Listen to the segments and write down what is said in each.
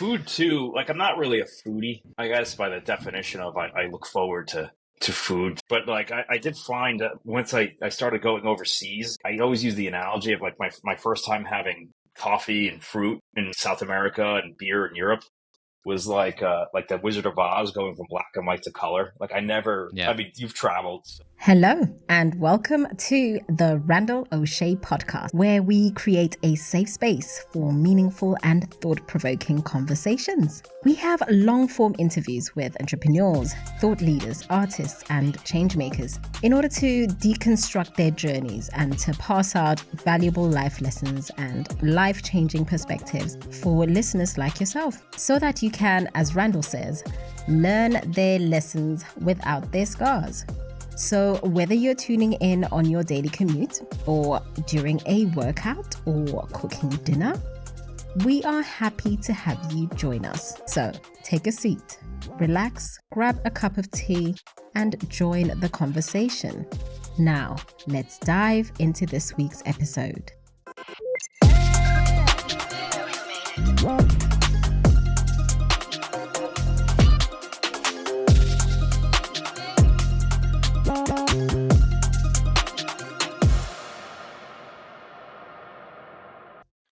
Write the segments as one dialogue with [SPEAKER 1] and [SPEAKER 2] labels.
[SPEAKER 1] food too. Like I'm not really a foodie, I guess, by the definition of I look forward to food. But like I did find that once I started going overseas, I always use the analogy of like my first time having coffee and fruit in South America and beer in Europe was like the Wizard of Oz going from black and white to color. Like
[SPEAKER 2] Yeah.
[SPEAKER 1] I mean, you've traveled.
[SPEAKER 3] Hello, and welcome to the Randall Osche podcast, where we create a safe space for meaningful and thought-provoking conversations. We have long-form interviews with entrepreneurs, thought leaders, artists, and changemakers in order to deconstruct their journeys and to pass out valuable life lessons and life-changing perspectives for listeners like yourself, so that you can, as Randall says, learn their lessons without their scars. So whether you're tuning in on your daily commute or during a workout or cooking dinner, we are happy to have you join us. So take a seat, relax, grab a cup of tea, and join the conversation. Now, let's dive into this week's episode.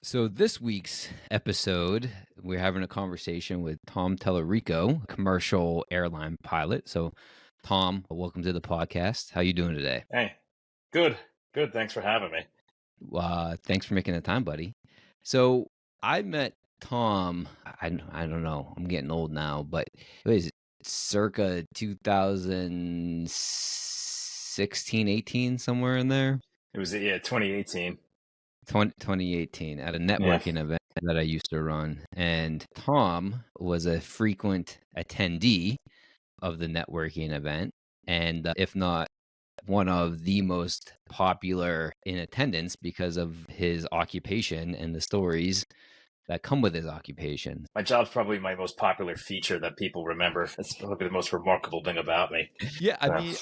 [SPEAKER 2] So this week's episode, we're having a conversation with Tom Tallerico, commercial airline pilot. So Tom, welcome to the podcast. How you doing today?
[SPEAKER 1] Hey, good. Thanks for having me.
[SPEAKER 2] Thanks for making the time, buddy. So I met Tom, I don't know, I'm getting old now, but it was circa 2016, 18, somewhere in there.
[SPEAKER 1] It was 2018.
[SPEAKER 2] 2018 at a networking event that I used to run. And Tom was a frequent attendee of the networking event. And if not one of the most popular in attendance because of his occupation and the stories that come with his occupation.
[SPEAKER 1] My job's probably my most popular feature that people remember. That's probably the most remarkable thing about me.
[SPEAKER 2] Yeah, I mean,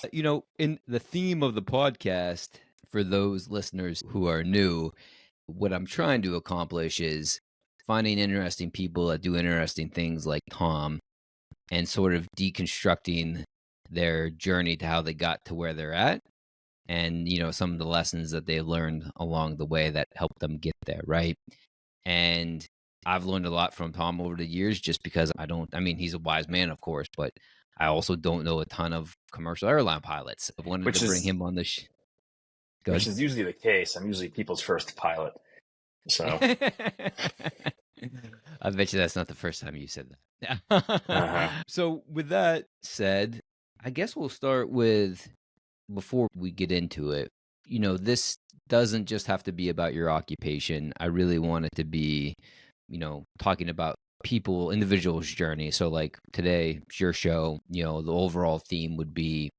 [SPEAKER 2] in the theme of the podcast, for those listeners who are new, what I'm trying to accomplish is finding interesting people that do interesting things like Tom and sort of deconstructing their journey to how they got to where they're at and, some of the lessons that they learned along the way that helped them get there, right? And I've learned a lot from Tom over the years just because he's a wise man, of course, but I also don't know a ton of commercial airline pilots. I wanted to bring him on the show.
[SPEAKER 1] Which is usually the case. I'm usually people's first pilot. So
[SPEAKER 2] I bet you that's not the first time you said that. So with that said, I guess we'll start with, before we get into it, this doesn't just have to be about your occupation. I really want it to be, talking about people, individuals' journey. So like today, it's your show, the overall theme would be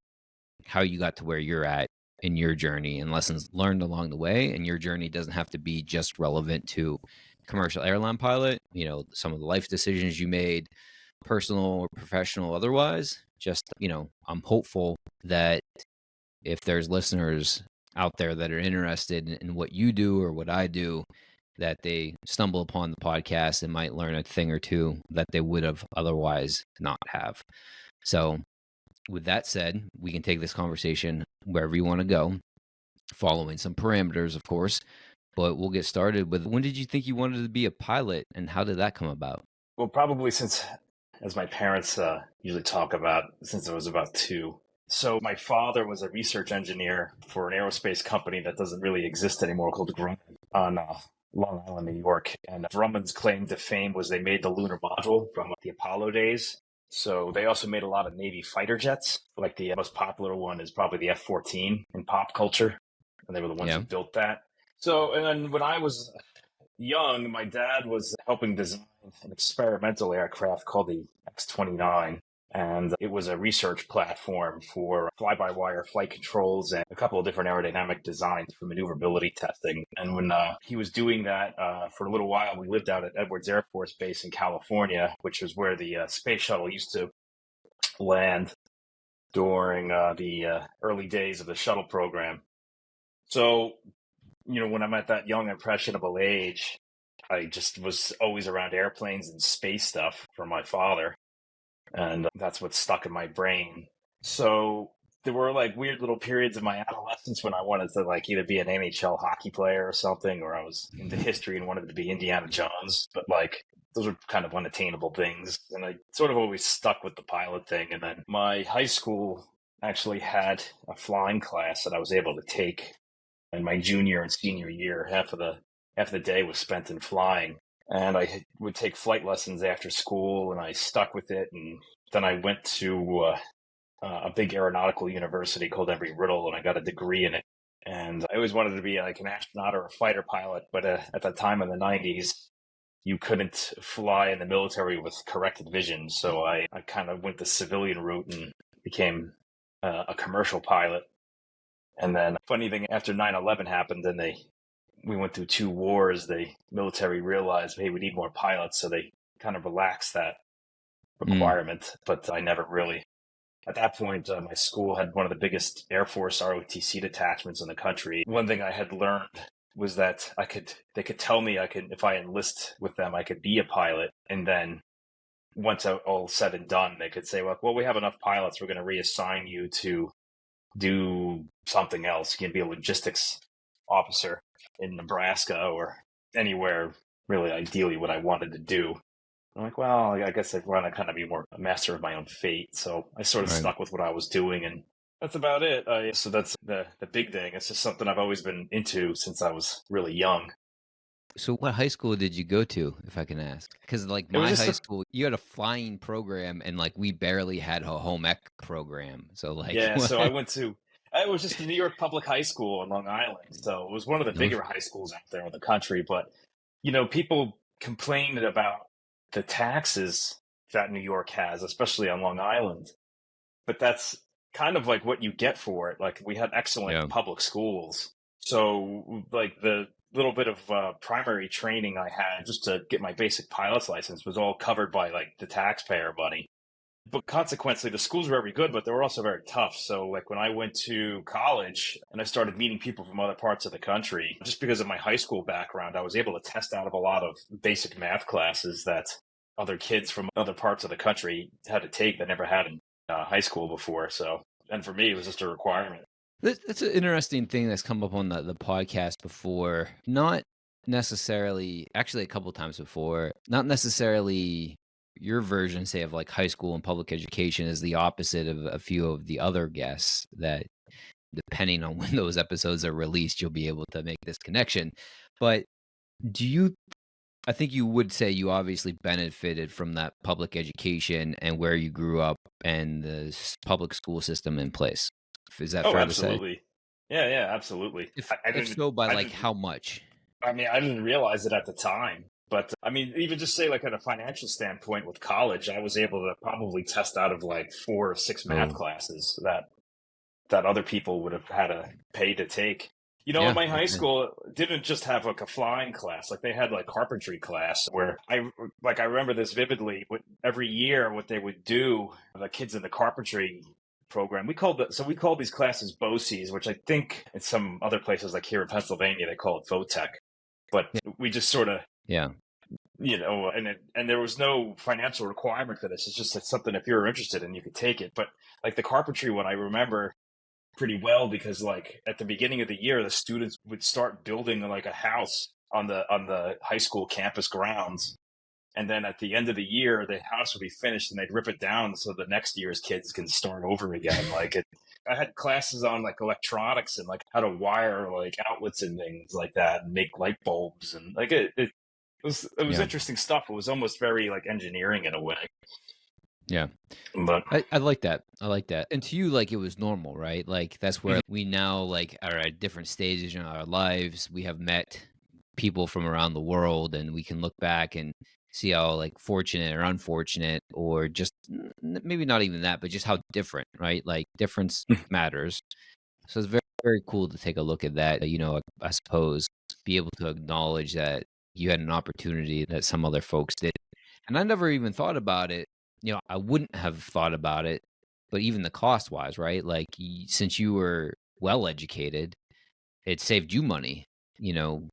[SPEAKER 2] how you got to where you're at in your journey and lessons learned along the way. And your journey doesn't have to be just relevant to commercial airline pilot, some of the life decisions you made, personal or professional, otherwise. Just, I'm hopeful that if there's listeners out there that are interested in what you do or what I do, that they stumble upon the podcast and might learn a thing or two that they would have otherwise not have. So with that said, we can take this conversation wherever you want to go, following some parameters, of course. But we'll get started with, when did you think you wanted to be a pilot and how did that come about?
[SPEAKER 1] Well, probably since, as my parents usually talk about, since I was about 2. So my father was a research engineer for an aerospace company that doesn't really exist anymore called Grumman on Long Island, New York. And Grumman's claim to fame was they made the lunar module from the Apollo days. So they also made a lot of Navy fighter jets. Like the most popular one is probably the F-14 in pop culture. And they were the ones who built that. So, and then when I was young, my dad was helping design an experimental aircraft called the X-29. And it was a research platform for fly-by-wire flight controls and a couple of different aerodynamic designs for maneuverability testing. And when he was doing that for a little while, we lived out at Edwards Air Force Base in California, which was where the space shuttle used to land during the early days of the shuttle program. So, when I'm at that young, impressionable age, I just was always around airplanes and space stuff from my father. And that's what stuck in my brain. So there were like weird little periods of my adolescence when I wanted to like either be an NHL hockey player or something, or I was into history and wanted to be Indiana Jones. But like those were kind of unattainable things. And I sort of always stuck with the pilot thing. And then my high school actually had a flying class that I was able to take in my junior and senior year. Half of the day was spent in flying. And I would take flight lessons after school, and I stuck with it. And then I went to a big aeronautical university called Embry-Riddle, and I got a degree in it. And I always wanted to be like an astronaut or a fighter pilot, but at the time in the 90s, you couldn't fly in the military with corrected vision. So I kind of went the civilian route and became a commercial pilot. And then, funny thing, after 9/11 happened, and we went through 2 wars, the military realized, hey, we need more pilots. So they kind of relaxed that requirement. But I never really, at that point, my school had one of the biggest Air Force ROTC detachments in the country. One thing I had learned was that they could tell me if I enlist with them, I could be a pilot. And then once all said and done, they could say, well, we have enough pilots. We're going to reassign you to do something else. You can be a logistics officer in Nebraska or anywhere, really ideally what I wanted to do. I'm like, well, I guess I want to kind of be more a master of my own fate. So I sort of stuck with what I was doing, and that's about it. So that's the big thing. It's just something I've always been into since I was really young.
[SPEAKER 2] So what high school did you go to, if I can ask? Because like my high school, you had a flying program, and like we barely had a home ec program. So like,
[SPEAKER 1] yeah, so it was just New York Public High School on Long Island. So it was one of the bigger high schools out there in the country. But, people complained about the taxes that New York has, especially on Long Island. But that's kind of like what you get for it. Like we had excellent public schools. So like the little bit of primary training I had just to get my basic pilot's license was all covered by like the taxpayer money. But consequently, the schools were very good, but they were also very tough. So like when I went to college and I started meeting people from other parts of the country, just because of my high school background, I was able to test out of a lot of basic math classes that other kids from other parts of the country had to take that never had in high school before. So, and for me, it was just a requirement.
[SPEAKER 2] That's an interesting thing that's come up on the podcast before. Not necessarily, actually a couple times before, not necessarily your version, say, of like high school and public education is the opposite of a few of the other guests that, depending on when those episodes are released, you'll be able to make this connection. But I think you would say you obviously benefited from that public education and where you grew up and the public school system in place. Is that fair
[SPEAKER 1] absolutely.
[SPEAKER 2] to say?
[SPEAKER 1] Yeah, absolutely.
[SPEAKER 2] If so, by like how much?
[SPEAKER 1] I mean, I didn't realize it at the time. But I mean, even just say like at a financial standpoint with college, I was able to probably test out of like 4 or 6 math classes that other people would have had to pay to take. In my high school didn't just have like a flying class. Like they had like carpentry class where I remember this vividly. Every year, what they would do, the kids in the carpentry program, we called these classes BOCES, which I think in some other places like here in Pennsylvania, they call it VOTEC. But we just sort of, and there was no financial requirement for this. It's just something if you're interested in, you could take it. But like the carpentry one, I remember pretty well because like at the beginning of the year, the students would start building like a house on the high school campus grounds. And then at the end of the year, the house would be finished and they'd rip it down so the next year's kids can start over again. I had classes on like electronics and like how to wire like outlets and things like that and make light bulbs. And like it was interesting stuff. It was almost very like engineering in a way.
[SPEAKER 2] Yeah.
[SPEAKER 1] But
[SPEAKER 2] I like that. I like that. And to you, like it was normal, right? Like that's where we now like are at different stages in our lives. We have met people from around the world and we can look back and see how like fortunate or unfortunate or just maybe not even that, but just how different, right? Like difference matters. So it's very, very cool to take a look at that, I suppose, be able to acknowledge that you had an opportunity that some other folks did. And I never even thought about it. I wouldn't have thought about it, but even the cost wise, right? Like since you were well educated, it saved you money,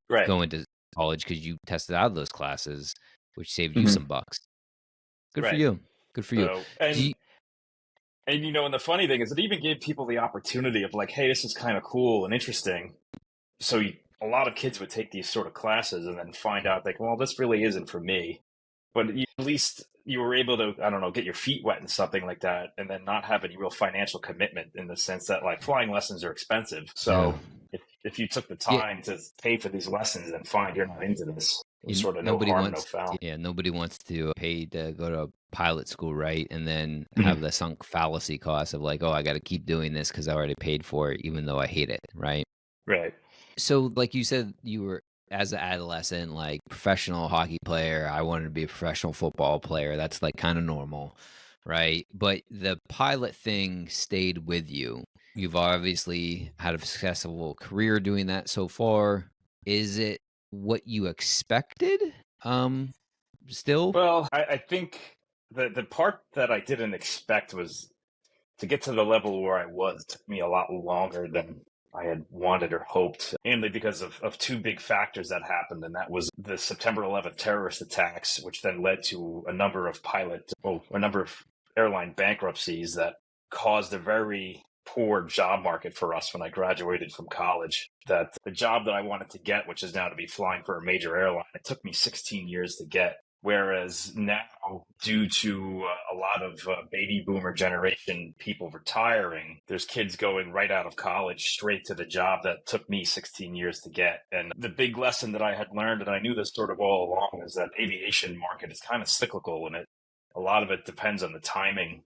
[SPEAKER 1] right.
[SPEAKER 2] going to college because you tested out of those classes, which saved you
[SPEAKER 1] Hmm.
[SPEAKER 2] some bucks. Good for
[SPEAKER 1] Right.
[SPEAKER 2] you. Good for you.
[SPEAKER 1] So,
[SPEAKER 2] Do you
[SPEAKER 1] and the funny thing is, it even gave people the opportunity of like, hey, this is kind of cool and interesting. So a lot of kids would take these sort of classes and then find out like, well, this really isn't for me. But at least you were able to, I don't know, get your feet wet in something like that, and then not have any real financial commitment in the sense that like flying lessons are expensive.
[SPEAKER 2] yeah.
[SPEAKER 1] So if you took the
[SPEAKER 2] Yeah.
[SPEAKER 1] time to pay for these lessons and find you're not into this, it was
[SPEAKER 2] You,
[SPEAKER 1] sort of no
[SPEAKER 2] nobody
[SPEAKER 1] harm, no
[SPEAKER 2] wants,
[SPEAKER 1] foul.
[SPEAKER 2] yeah, nobody wants to pay to go to pilot school, right? And then have
[SPEAKER 1] Mhm.
[SPEAKER 2] the sunk fallacy cost of like, oh, I got to keep doing this because I already paid for it, even though I hate it, right?
[SPEAKER 1] Right.
[SPEAKER 2] So, like you said, you were as an adolescent, like professional hockey player. I wanted to be a professional football player. That's like kind of normal, right? But the pilot thing stayed with you. You've obviously had a successful career doing that so far. Is it what you expected? Still?
[SPEAKER 1] Well, I think the part that I didn't expect was to get to the level where I was took me a lot longer than I had wanted or hoped, mainly because of two big factors that happened, and that was the September 11th terrorist attacks, which then led to a number of airline bankruptcies that caused a very poor job market for us when I graduated from college. That the job that I wanted to get, which is now to be flying for a major airline, it took me 16 years to get. Whereas now, due to a lot of baby boomer generation people retiring, there's kids going right out of college straight to the job that took me 16 years to get. And the big lesson that I had learned, and I knew this sort of all along, is that aviation market is kind of cyclical, and a lot of it depends on the timing,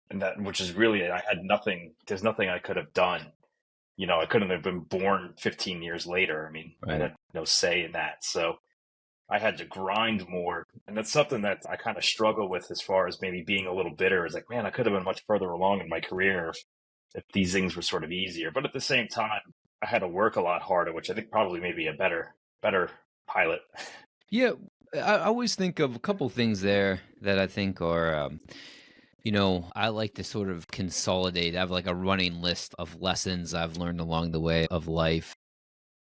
[SPEAKER 1] and that which is really I had nothing. There's nothing I could have done. I couldn't have been born 15 years later. I mean, I
[SPEAKER 2] Right.
[SPEAKER 1] had no say in that. So I had to grind more. And that's something that I kind of struggle with as far as maybe being a little bitter. Is like, man, I could have been much further along in my career if these things were sort of easier. But at the same time, I had to work a lot harder, which I think probably made me a better pilot.
[SPEAKER 2] Yeah. I always think of a couple things there that I think are, I like to sort of consolidate. I have like a running list of lessons I've learned along the way of life.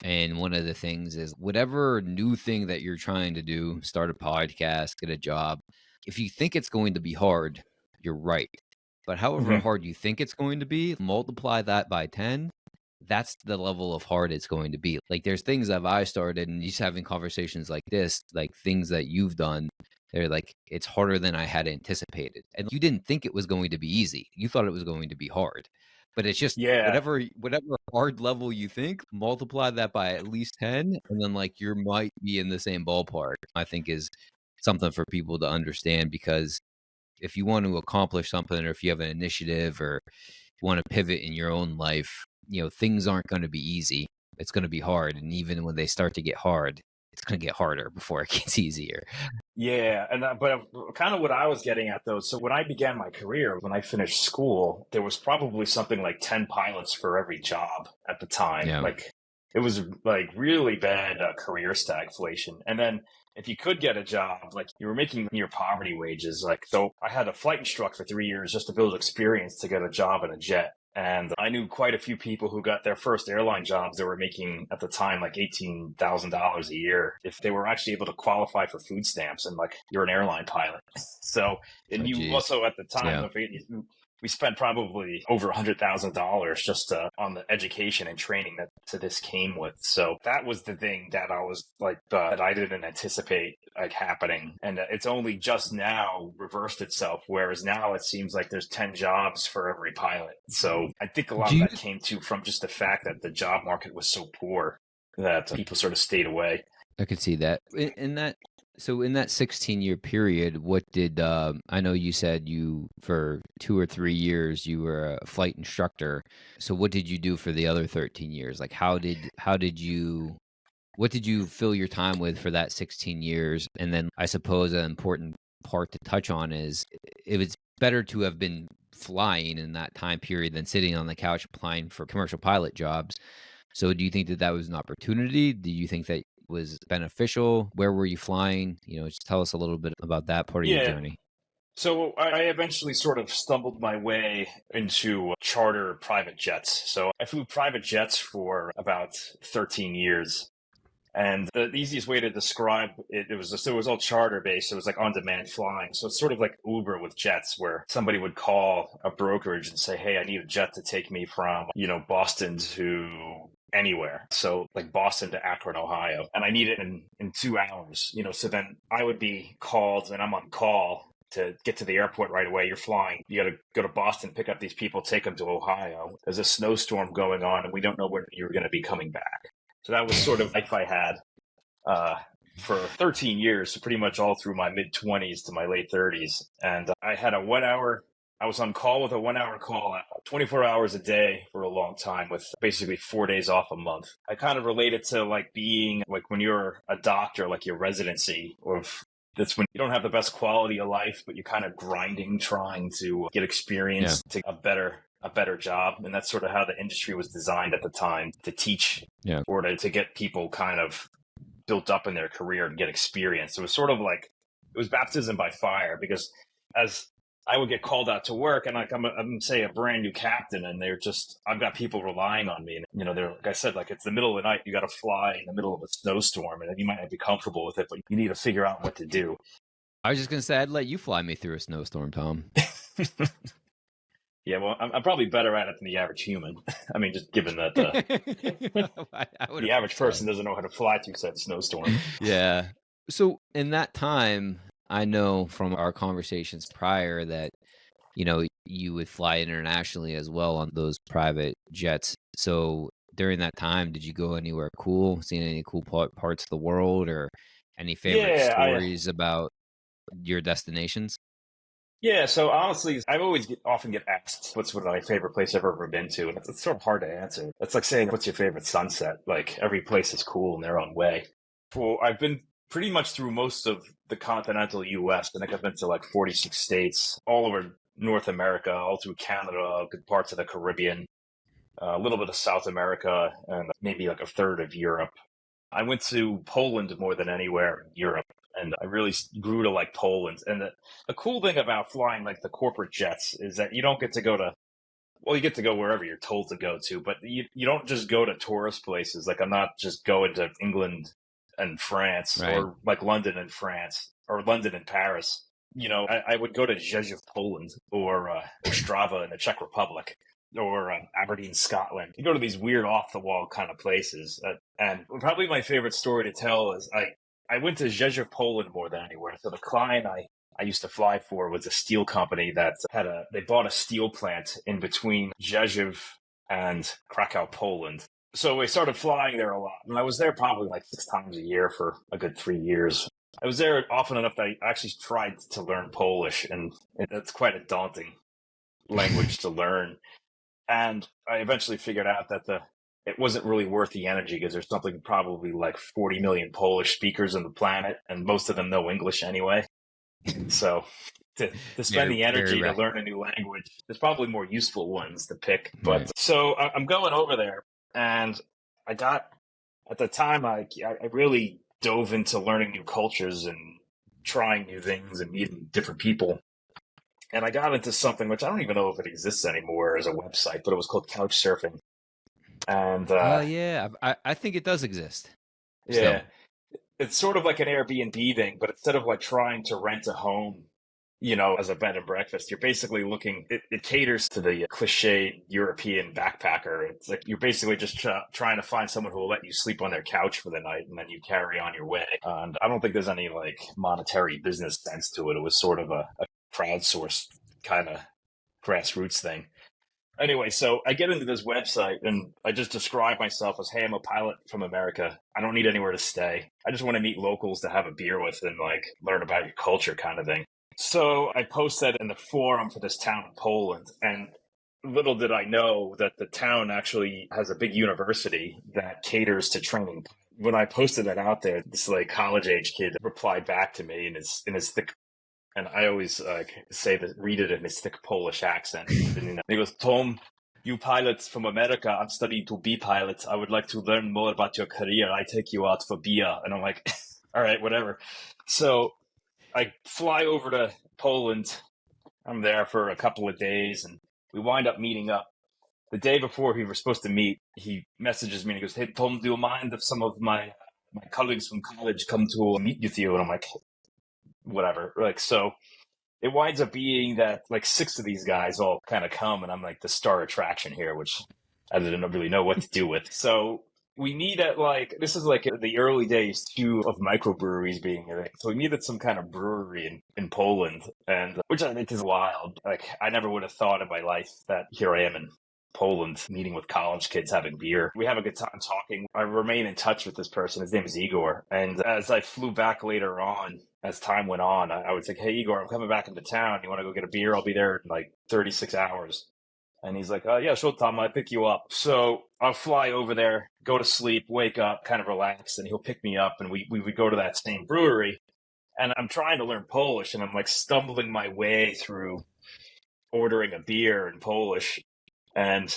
[SPEAKER 2] And one of the things is whatever new thing that you're trying to do, start a podcast, get a job, if you think it's going to be hard, you're right. But however
[SPEAKER 1] Hmm.
[SPEAKER 2] hard you think it's going to be, multiply that by 10. That's the level of hard it's going to be. Like there's things that I started and just having conversations like this, like things that you've done, they're like, it's harder than I had anticipated. And you didn't think it was going to be easy. You thought it was going to be hard. But it's just
[SPEAKER 1] Yeah.
[SPEAKER 2] whatever hard level you think, multiply that by at least 10, and then like you might be in the same ballpark. I think is something for people to understand because if you want to accomplish something or if you have an initiative or you want to pivot in your own life, things aren't going to be easy. It's going to be hard. And even when they start to get hard, it's going to get harder before it gets easier.
[SPEAKER 1] Yeah, but kind of what I was getting at though. So when I began my career, when I finished school, there was probably something like 10 pilots for every job at the time.
[SPEAKER 2] Yeah.
[SPEAKER 1] Like it was like really bad career stagflation. And then if you could get a job, like you were making near poverty wages. Like so, I had a flight instruct for 3 years just to build experience to get a job in a jet. And I knew quite a few people who got their first airline jobs that were making at the time like $18,000 a year if they were actually able to qualify for food stamps and like you're an airline pilot. So,
[SPEAKER 2] Oh,
[SPEAKER 1] and you
[SPEAKER 2] geez.
[SPEAKER 1] also at the time,
[SPEAKER 2] Yeah.
[SPEAKER 1] we spent probably over $100,000 just on the education and training that to this came with. So that was the thing that I was like that I didn't anticipate like happening, and it's only just now reversed itself. Whereas now it seems like there's 10 jobs for every pilot. So I think a lot
[SPEAKER 2] Do
[SPEAKER 1] of
[SPEAKER 2] you
[SPEAKER 1] that came from just the fact that the job market was so poor that people sort of stayed away.
[SPEAKER 2] I could see that. In that 16-year period, what did I know you said you for 2 or 3 years you were a flight instructor. So what did you do for the other 13 years? Like how did you what did you fill your time with for that 16 years? And then I suppose an important part to touch on is it was better to have been flying in that time period than sitting on the couch applying for commercial pilot jobs. So do you think that that was an opportunity? Do you think that was beneficial? Where were you flying? Just tell us a little bit about that part of your
[SPEAKER 1] Yeah.
[SPEAKER 2] journey.
[SPEAKER 1] So I eventually sort of stumbled my way into charter private jets. So I flew private jets for about 13 years. And the easiest way to describe it, it was all charter based. It was like on demand flying. So it's sort of like Uber with jets, where somebody would call a brokerage and say, hey, I need a jet to take me from, Boston to anywhere. So like Boston to Akron, Ohio. And I need it in 2 hours, so then I would be called and I'm on call to get to the airport right away. You're flying. You got to go to Boston, pick up these people, take them to Ohio. There's a snowstorm going on and we don't know when you're going to be coming back. So that was sort of life I had for 13 years, so pretty much all through my mid-20s to my late 30s. And I had I was on call with a 1-hour call 24 hours a day for a long time with basically 4 days off a month. I kind of related to like being like when you're a doctor, like your residency, that's when you don't have the best quality of life, but you're kind of grinding, trying to get experience to a better job. And that's sort of how the industry was designed at the time, to teach or to get people kind of built up in their career and get experience. It was sort of like, it was baptism by fire, because as I would get called out to work and like I'm say a brand new captain and I've got people relying on me. And, they're, like I said, like it's the middle of the night, you got to fly in the middle of a snowstorm and you might not be comfortable with it, but you need to figure out what to do.
[SPEAKER 2] I was just going to say, I'd let you fly me through a snowstorm, Tom.
[SPEAKER 1] Yeah, well, I'm probably better at it than the average human. I mean, just given that the average person doesn't know how to fly through said snowstorm.
[SPEAKER 2] Yeah. So in that time, I know from our conversations prior that, you would fly internationally as well on those private jets. So during that time, did you go anywhere cool, seen any cool parts of the world, or any favorite stories about your destinations?
[SPEAKER 1] Yeah, so honestly, I often get asked what's my favorite place I've ever been to, and it's sort of hard to answer. It's like saying, what's your favorite sunset? Like, every place is cool in their own way. Well, I've been pretty much through most of the continental U.S. I think I've been to like 46 states, all over North America, all through Canada, good parts of the Caribbean, a little bit of South America, and maybe like a third of Europe. I went to Poland more than anywhere in Europe, and I really grew to like Poland. And the cool thing about flying like the corporate jets is that you don't get to you get to go wherever you're told to go to, but you don't just go to tourist places. Like I'm not just going to England and France, right, or like London and France, or London and Paris. I would go to Rzeszów, Poland, or Ostrava in the Czech Republic, or Aberdeen, Scotland. You go to these weird off-the-wall kind of places. And probably my favorite story to tell is I went to Rzeszów, Poland more than anywhere. So the client I used to fly for was a steel company that they bought a steel plant in between Rzeszów and Krakow, Poland. So we started flying there a lot. And I was there probably like 6 times a year for a good 3 years. I was there often enough that I actually tried to learn Polish, and it's quite a daunting language to learn. And I eventually figured out that it wasn't really worth the energy, because there's something probably like 40 million Polish speakers on the planet, and most of them know English anyway. So to spend the energy to learn a new language, there's probably more useful ones to pick. But right. So I'm going over there, and at the time, I really dove into learning new cultures and trying new things and meeting different people. And I got into something which I don't even know if it exists anymore as a website, but it was called couchsurfing. And
[SPEAKER 2] yeah, I think it does exist.
[SPEAKER 1] Yeah, it's sort of like an Airbnb thing, but instead of like trying to rent a home, as a bed and breakfast, you're basically it caters to the cliche European backpacker. It's like you're basically just trying to find someone who will let you sleep on their couch for the night, and then you carry on your way. And I don't think there's any like monetary business sense to it. It was sort of a crowdsourced kind of grassroots thing. Anyway, so I get into this website and I just describe myself as, hey, I'm a pilot from America. I don't need anywhere to stay. I just want to meet locals to have a beer with and like learn about your culture kind of thing. So I post that in the forum for this town in Poland, and little did I know that the town actually has a big university that caters to training. When I posted that out there, this like college age kid replied back to me in his thick, and I always read it in his thick Polish accent. And he goes, Tom, you pilots from America, I'm studying to be pilot. I would like to learn more about your career. I take you out for beer. And I'm like, all right, whatever. So I fly over to Poland. I'm there for a couple of days, and we wind up meeting up. The day before we were supposed to meet, he messages me and he goes, hey, Tom, do you mind if some of my my colleagues from college come to meet with you. And I'm like, whatever. Like, so it winds up being that like 6 of these guys all kind of come, and I'm like the star attraction here, which I didn't really know what to do with. So we needed this is like the early days too of microbreweries being a thing. So we needed some kind of brewery in Poland, and which I think is wild. Like I never would have thought in my life that here I am in Poland meeting with college kids having beer. We have a good time talking. I remain in touch with this person. His name is Igor. And as I flew back later on, as time went on, I would say, hey, Igor, I'm coming back into town. You want to go get a beer? I'll be there in like 36 hours. And he's like, yeah, sure, Tom, I'll pick you up. So I'll fly over there, go to sleep, wake up, kind of relax, and he'll pick me up. And we would go to that same brewery. And I'm trying to learn Polish, and I'm like stumbling my way through ordering a beer in Polish. And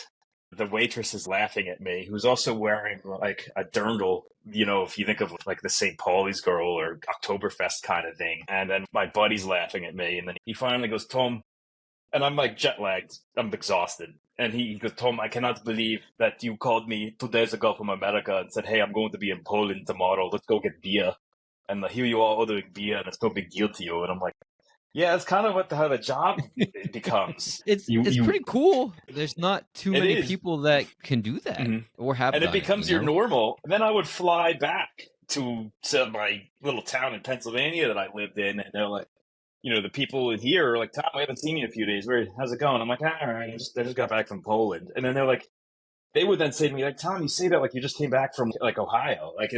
[SPEAKER 1] the waitress is laughing at me, who's also wearing like a dirndl, if you think of like the St. Pauli's girl or Oktoberfest kind of thing. And then my buddy's laughing at me. And then he finally goes, Tom, and I'm like jet lagged. I'm exhausted. And he goes, Tom, I cannot believe that you called me 2 days ago from America and said, hey, I'm going to be in Poland tomorrow. Let's go get beer. And here you are ordering beer, and it's no big deal to you. And I'm like, yeah, it's kind of how the job becomes.
[SPEAKER 2] It's pretty cool. There's not too many people that can do that or have
[SPEAKER 1] and it becomes your normal. And then I would fly back to my little town in Pennsylvania that I lived in, and they're like, the people in here are like, Tom, we haven't seen you in a few days. How's it going? I'm like, all right, I just got back from Poland. And then they're like, they would then say to me, like, Tom, you say that like you just came back from like Ohio. Like,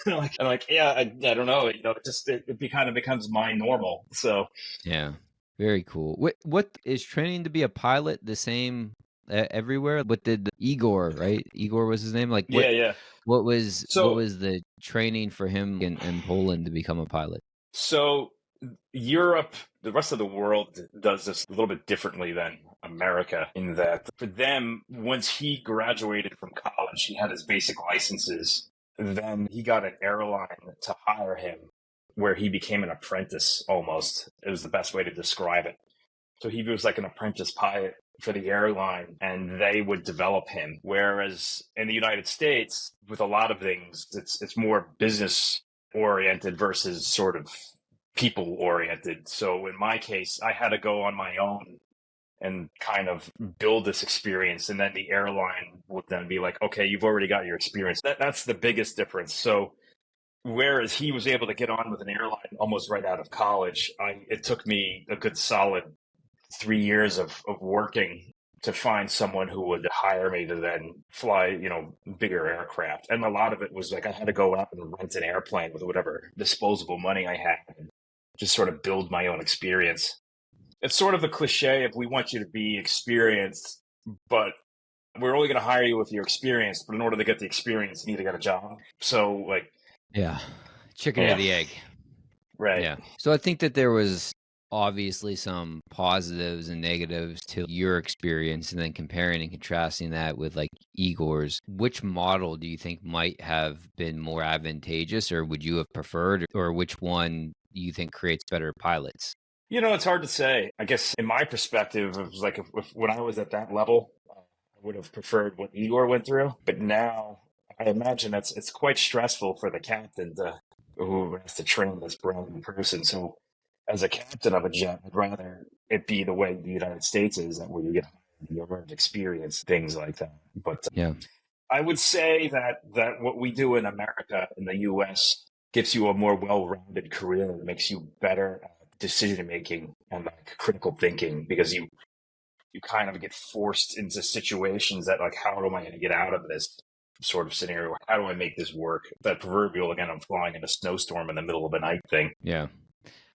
[SPEAKER 1] I'm like, yeah, I don't know. It kind of becomes my normal. So
[SPEAKER 2] yeah, very cool. What is training to be a pilot the same everywhere? What did Igor, right? Igor was his name. Like,
[SPEAKER 1] yeah.
[SPEAKER 2] What was the training for him in Poland to become a pilot?
[SPEAKER 1] So Europe, the rest of the world does this a little bit differently than America, in that for them, once he graduated from college, he had his basic licenses. Then he got an airline to hire him, where he became an apprentice almost. It was the best way to describe it. So he was like an apprentice pilot for the airline, and they would develop him. Whereas in the United States, with a lot of things, it's more business oriented versus sort of people oriented. So in my case, I had to go on my own and kind of build this experience. And then the airline would then be like, okay, you've already got your experience. That's the biggest difference. So whereas he was able to get on with an airline almost right out of college, it took me a good solid 3 years of working to find someone who would hire me to then fly, bigger aircraft. And a lot of it was like I had to go out and rent an airplane with whatever disposable money I had and just sort of build my own experience. It's sort of the cliche of we want you to be experienced, but we're only going to hire you with your experience. But in order to get the experience, you need to get a job. So
[SPEAKER 2] yeah, chicken or the egg.
[SPEAKER 1] Right.
[SPEAKER 2] Yeah. So I think that there was obviously some positives and negatives to your experience, and then comparing and contrasting that with like Igor's. Which model do you think might have been more advantageous, or would you have preferred, or which one do you think creates better pilots?
[SPEAKER 1] It's hard to say. I guess in my perspective, it was like if when I was at that level, I would have preferred what Igor went through. But now I imagine it's quite stressful for the captain who has to train this brand new person. So as a captain of a jet, I'd rather it be the way the United States is, that where you get your experience, things like that. But
[SPEAKER 2] yeah,
[SPEAKER 1] I would say that what we do in America, in the U.S., gives you a more well-rounded career. It makes you better at decision-making and like critical thinking, because you kind of get forced into situations that like, how am I going to get out of this sort of scenario? How do I make this work? That proverbial, again, I'm flying in a snowstorm in the middle of the night thing.
[SPEAKER 2] Yeah.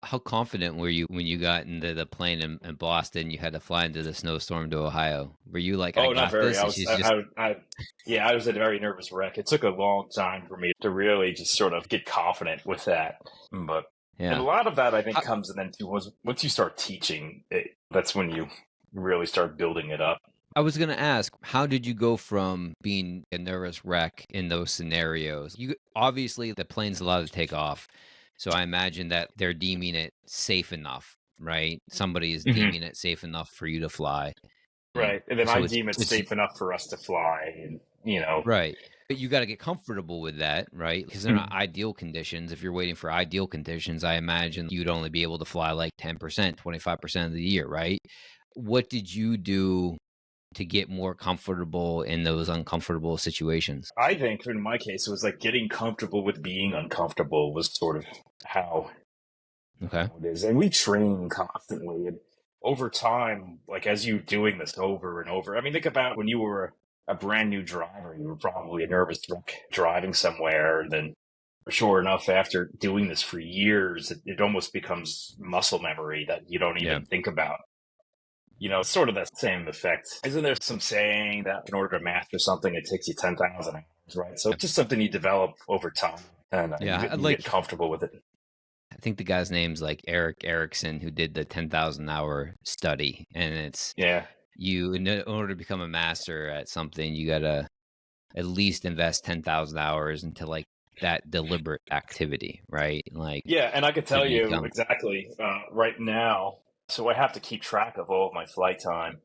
[SPEAKER 2] How confident were you when you got into the plane in Boston? You had to fly into the snowstorm to Ohio. Were you like,
[SPEAKER 1] oh, not very. I was a very nervous wreck. It took a long time for me to really just sort of get confident with that. But and a lot of that, I think, comes and then too was once you start teaching, that's when you really start building it up.
[SPEAKER 2] I was going to ask, how did you go from being a nervous wreck in those scenarios? Obviously, the plane's allowed to take off. So I imagine that they're deeming it safe enough, right? Somebody is deeming it safe enough for you to fly.
[SPEAKER 1] Right. And then so I deem it safe enough for us to fly. And
[SPEAKER 2] Right. But you got to get comfortable with that, right? Because they're not ideal conditions. If you're waiting for ideal conditions, I imagine you'd only be able to fly like 10%, 25% of the year, right? What did you do to get more comfortable in those uncomfortable situations?
[SPEAKER 1] I think in my case, it was like getting comfortable with being uncomfortable was sort of how
[SPEAKER 2] Okay.
[SPEAKER 1] it is. And we train constantly. And over time, like as you doing this over and over, I mean, think about when you were a brand new driver, you were probably a nervous wreck driving somewhere. And then sure enough, after doing this for years, it almost becomes muscle memory that you don't even think about. It's sort of the same effect. Isn't there some saying that in order to master something, it takes you 10,000 hours, right? So it's just something you develop over time and you get comfortable with it.
[SPEAKER 2] I think the guy's name's like Eric Erickson, who did the 10,000 hour study. And it's you, in order to become a master at something, you got to at least invest 10,000 hours into like that deliberate activity, right? Like,
[SPEAKER 1] and I could tell you exactly right now. So I have to keep track of all of my flight time.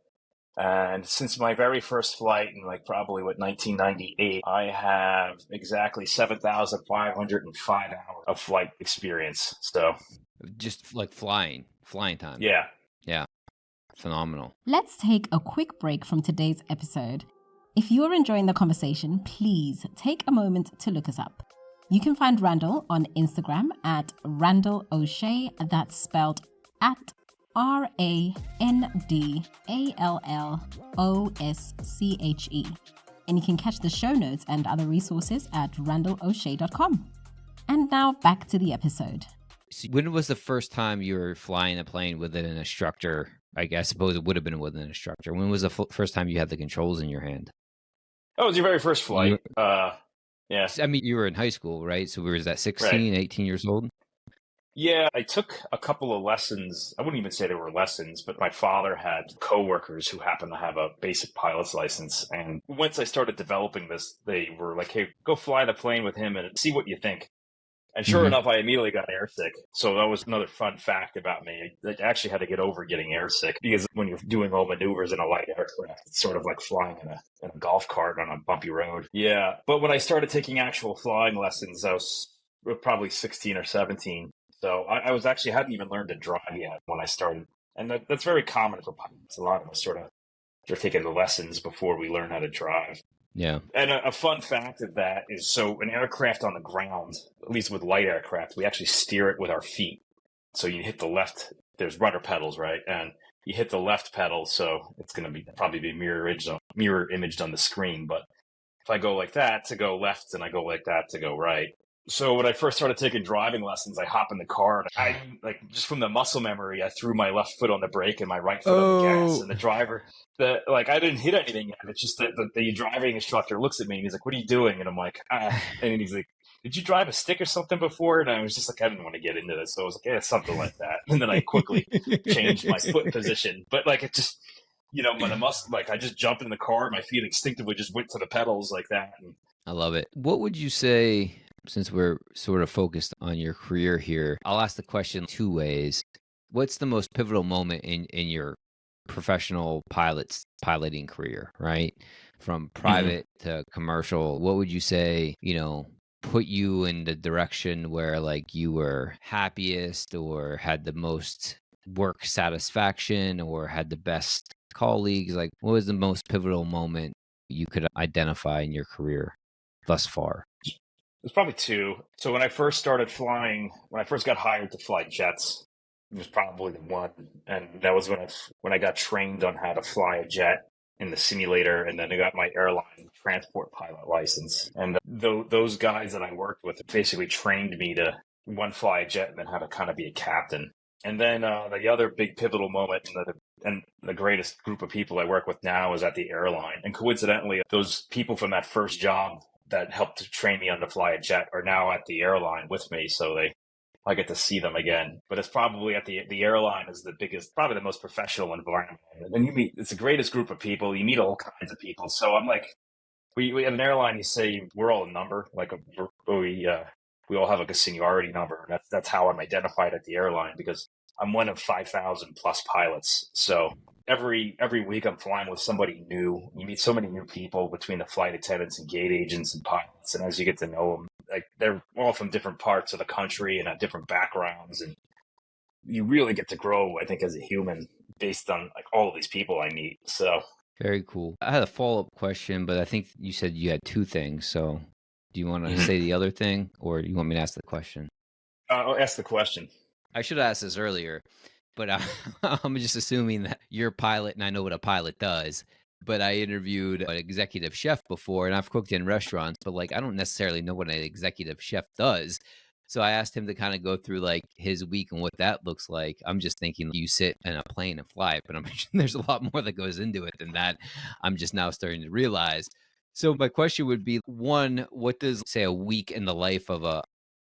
[SPEAKER 1] And since my very first flight in like probably 1998, I have exactly 7,505 hours of flight experience. So
[SPEAKER 2] just like flying time.
[SPEAKER 1] Yeah.
[SPEAKER 2] Phenomenal.
[SPEAKER 3] Let's take a quick break from today's episode. If you're enjoying the conversation, please take a moment to look us up. You can find Randall on Instagram at Randall Osche, that's spelled at RandallOsche. And you can catch the show notes and other resources at randallosche.com. And now back to the episode.
[SPEAKER 2] So when was the first time you were flying a plane with an instructor? I suppose it would have been with an instructor. When was the first time you had the controls in your hand?
[SPEAKER 1] Oh, it was your very first flight.
[SPEAKER 2] Yeah. I mean, you were in high school, right? So was that 16, 18 years old?
[SPEAKER 1] Yeah, I took a couple of lessons. I wouldn't even say they were lessons, but my father had coworkers who happened to have a basic pilot's license. And once I started developing this, they were like, hey, go fly the plane with him and see what you think. And sure enough, I immediately got airsick. So that was another fun fact about me. I actually had to get over getting airsick because when you're doing all maneuvers in a light aircraft, it's sort of like flying in a golf cart on a bumpy road. Yeah. But when I started taking actual flying lessons, I was probably 16 or 17. So I was actually hadn't even learned to drive yet when I started. And that's very common for pilots. A lot of us sort of are taking the lessons before we learn how to drive.
[SPEAKER 2] Yeah.
[SPEAKER 1] And a fun fact of that is, so an aircraft on the ground, at least with light aircraft, we actually steer it with our feet. So you hit the left, there's rudder pedals, right? And you hit the left pedal, so it's going to probably be mirror imaged on the screen. But if I go like that to go left and I go like that to go right. So when I first started taking driving lessons, I hop in the car and I just from the muscle memory, I threw my left foot on the brake and my right foot on the gas. And the driver, I didn't hit anything yet. It's just that the driving instructor looks at me and he's like, "What are you doing?" And I'm like, and he's like, "Did you drive a stick or something before?" And I was just like, I didn't want to get into this. So I was like, yeah, something like that. And then I quickly changed my foot position. But it just, when I just jumped in the car, my feet instinctively just went to the pedals like that. And
[SPEAKER 2] I love it. What would you say, since we're sort of focused on your career here, I'll ask the question two ways. What's the most pivotal moment in your professional piloting career, right? From private to commercial, what would you say, put you in the direction where like you were happiest or had the most work satisfaction or had the best colleagues? Like, what was the most pivotal moment you could identify in your career thus far?
[SPEAKER 1] There's probably two. So when I first started flying, when I first got hired to fly jets, it was probably the one. And that was when I got trained on how to fly a jet in the simulator, and then I got my airline transport pilot license. And those guys that I worked with basically trained me to fly a jet and then how to kind of be a captain. And then the other big pivotal moment and the greatest group of people I work with now is at the airline. And coincidentally, those people from that first job that helped to train me on to fly a jet are now at the airline with me. So I get to see them again. But it's probably at the airline is the biggest, probably the most professional environment. And it's the greatest group of people. You meet all kinds of people. So I'm like, we at an airline, you say we're all a number. Like we all have like a seniority number. And that's how I'm identified at the airline because I'm one of 5,000 plus pilots. So every week I'm flying with somebody new. You meet so many new people between the flight attendants and gate agents and pilots, and as you get to know them, like they're all from different parts of the country and have different backgrounds, and you really get to grow, I think, as a human based on like all of these people I meet. So
[SPEAKER 2] Very cool. I had a follow-up question, but I think you said you had two things. So do you want to say the other thing, or you want me to ask the question?
[SPEAKER 1] I'll ask the question.
[SPEAKER 2] I should have asked this earlier, but I'm just assuming that you're a pilot and I know what a pilot does. But I interviewed an executive chef before, and I've cooked in restaurants, but like I don't necessarily know what an executive chef does. So I asked him to kind of go through like his week and what that looks like. I'm just thinking you sit in a plane and fly, but I'm sure there's a lot more that goes into it than that. I'm just now starting to realize. So my question would be, one, what does say a week in the life of a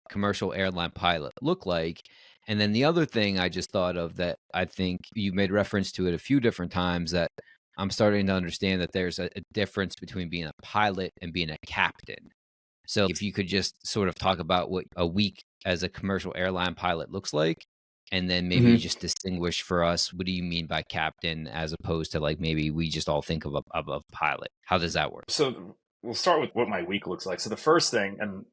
[SPEAKER 2] commercial airline pilot look like? And then the other thing I just thought of that I think you made reference to it a few different times, that I'm starting to understand that there's a difference between being a pilot and being a captain. So if you could just sort of talk about what a week as a commercial airline pilot looks like, and then maybe just distinguish for us, what do you mean by captain as opposed to like maybe we just all think of a pilot? How does that work?
[SPEAKER 1] So we'll start with what my week looks like. So the first thing, and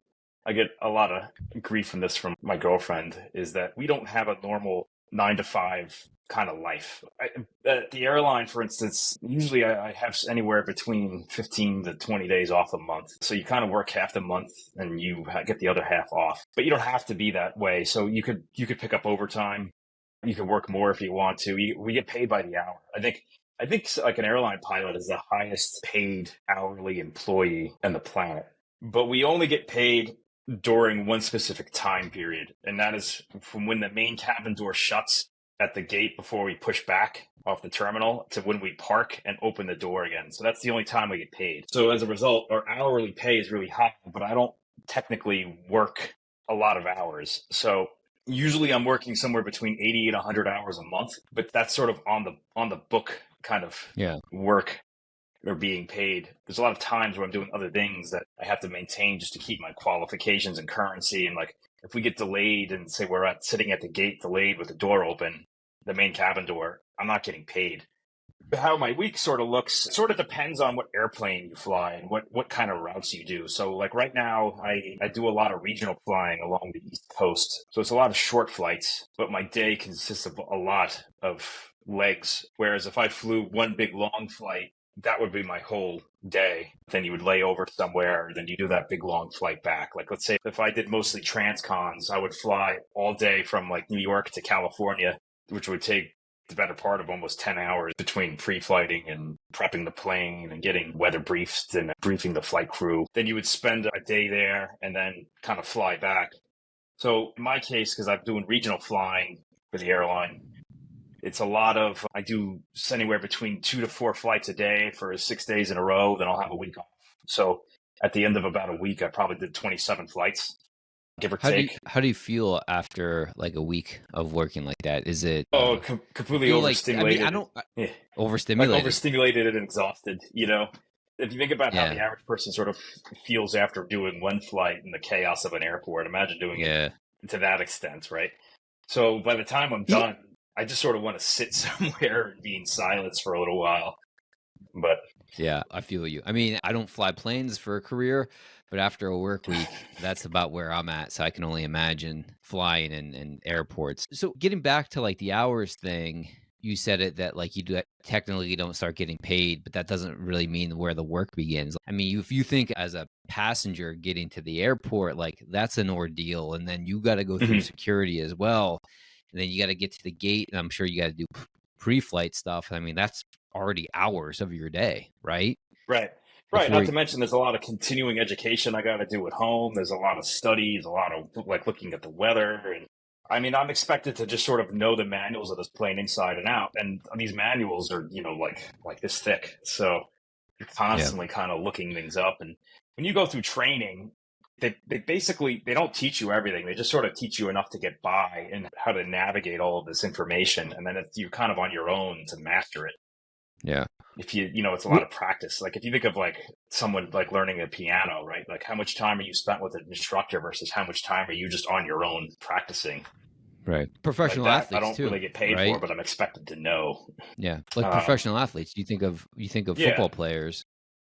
[SPEAKER 1] I get a lot of grief from this from my girlfriend, is that we don't have a normal 9 to 5 kind of life. At the airline, for instance, usually I have anywhere between 15 to 20 days off a month. So you kind of work half the month and you get the other half off. But you don't have to be that way. So you could pick up overtime. You can work more if you want to. We get paid by the hour. I think like an airline pilot is the highest paid hourly employee on the planet. But we only get paid during one specific time period, and that is from when the main cabin door shuts at the gate before we push back off the terminal to when we park and open the door again. So that's the only time we get paid. So as a result, our hourly pay is really high, but I don't technically work a lot of hours. So usually I'm working somewhere between 80 and 100 hours a month, but that's sort of on the book kind of work or being paid. There's a lot of times where I'm doing other things that I have to maintain just to keep my qualifications and currency. And like, if we get delayed and say we're sitting at the gate delayed with the door open, the main cabin door, I'm not getting paid. How my week sort of looks sort of depends on what airplane you fly and what kind of routes you do. So like right now, I do a lot of regional flying along the East Coast. So it's a lot of short flights, but my day consists of a lot of legs. Whereas if I flew one big long flight, that would be my whole day. Then you would lay over somewhere, then you do that big long flight back. Like let's say if I did mostly transcons, I would fly all day from like New York to California, which would take the better part of almost 10 hours between pre-flighting and prepping the plane and getting weather briefs and briefing the flight crew. Then you would spend a day there and then kind of fly back. So in my case, because I'm doing regional flying for the airline, it's a lot of, I do anywhere between 2 to 4 flights a day for 6 days in a row, then I'll have a week off. So at the end of about a week, I probably did 27 flights, give or take.
[SPEAKER 2] How do you feel after like a week of working like that? Is it
[SPEAKER 1] completely overstimulated?
[SPEAKER 2] Overstimulated.
[SPEAKER 1] Like overstimulated and exhausted, you know? If you think about how the average person sort of feels after doing one flight in the chaos of an airport, imagine doing it to that extent, right? So by the time I'm done, I just sort of want to sit somewhere and be in silence for a little while. But
[SPEAKER 2] yeah, I feel you. I mean, I don't fly planes for a career, but after a work week, that's about where I'm at. So I can only imagine flying in airports. So getting back to like the hours thing, you said it that like technically you don't start getting paid, but that doesn't really mean where the work begins. I mean, if you think as a passenger getting to the airport, like that's an ordeal, and then you got to go through security as well. And then you got to get to the gate, and I'm sure you got to do pre-flight stuff. I mean, that's already hours of your day, right?
[SPEAKER 1] Right. Not to mention there's a lot of continuing education I got to do at home. There's a lot of studies, a lot of like looking at the weather. And I mean, I'm expected to just sort of know the manuals of this plane inside and out. And these manuals are, you know, like this thick. So you're constantly kind of looking things up. And when you go through training, they basically, they don't teach you everything. They just sort of teach you enough to get by and how to navigate all of this information. And then you're kind of on your own to master it.
[SPEAKER 2] Yeah.
[SPEAKER 1] If it's a lot of practice. Like if you think of like someone like learning a piano, right? Like how much time are you spent with an instructor versus how much time are you just on your own practicing?
[SPEAKER 2] Right. Professional
[SPEAKER 1] Like that, I
[SPEAKER 2] athletes
[SPEAKER 1] don't
[SPEAKER 2] too,
[SPEAKER 1] really get paid for,
[SPEAKER 2] right?
[SPEAKER 1] but I'm expected to know.
[SPEAKER 2] Yeah. Like
[SPEAKER 1] Um,
[SPEAKER 2] professional athletes. You think of
[SPEAKER 1] yeah,
[SPEAKER 2] football players,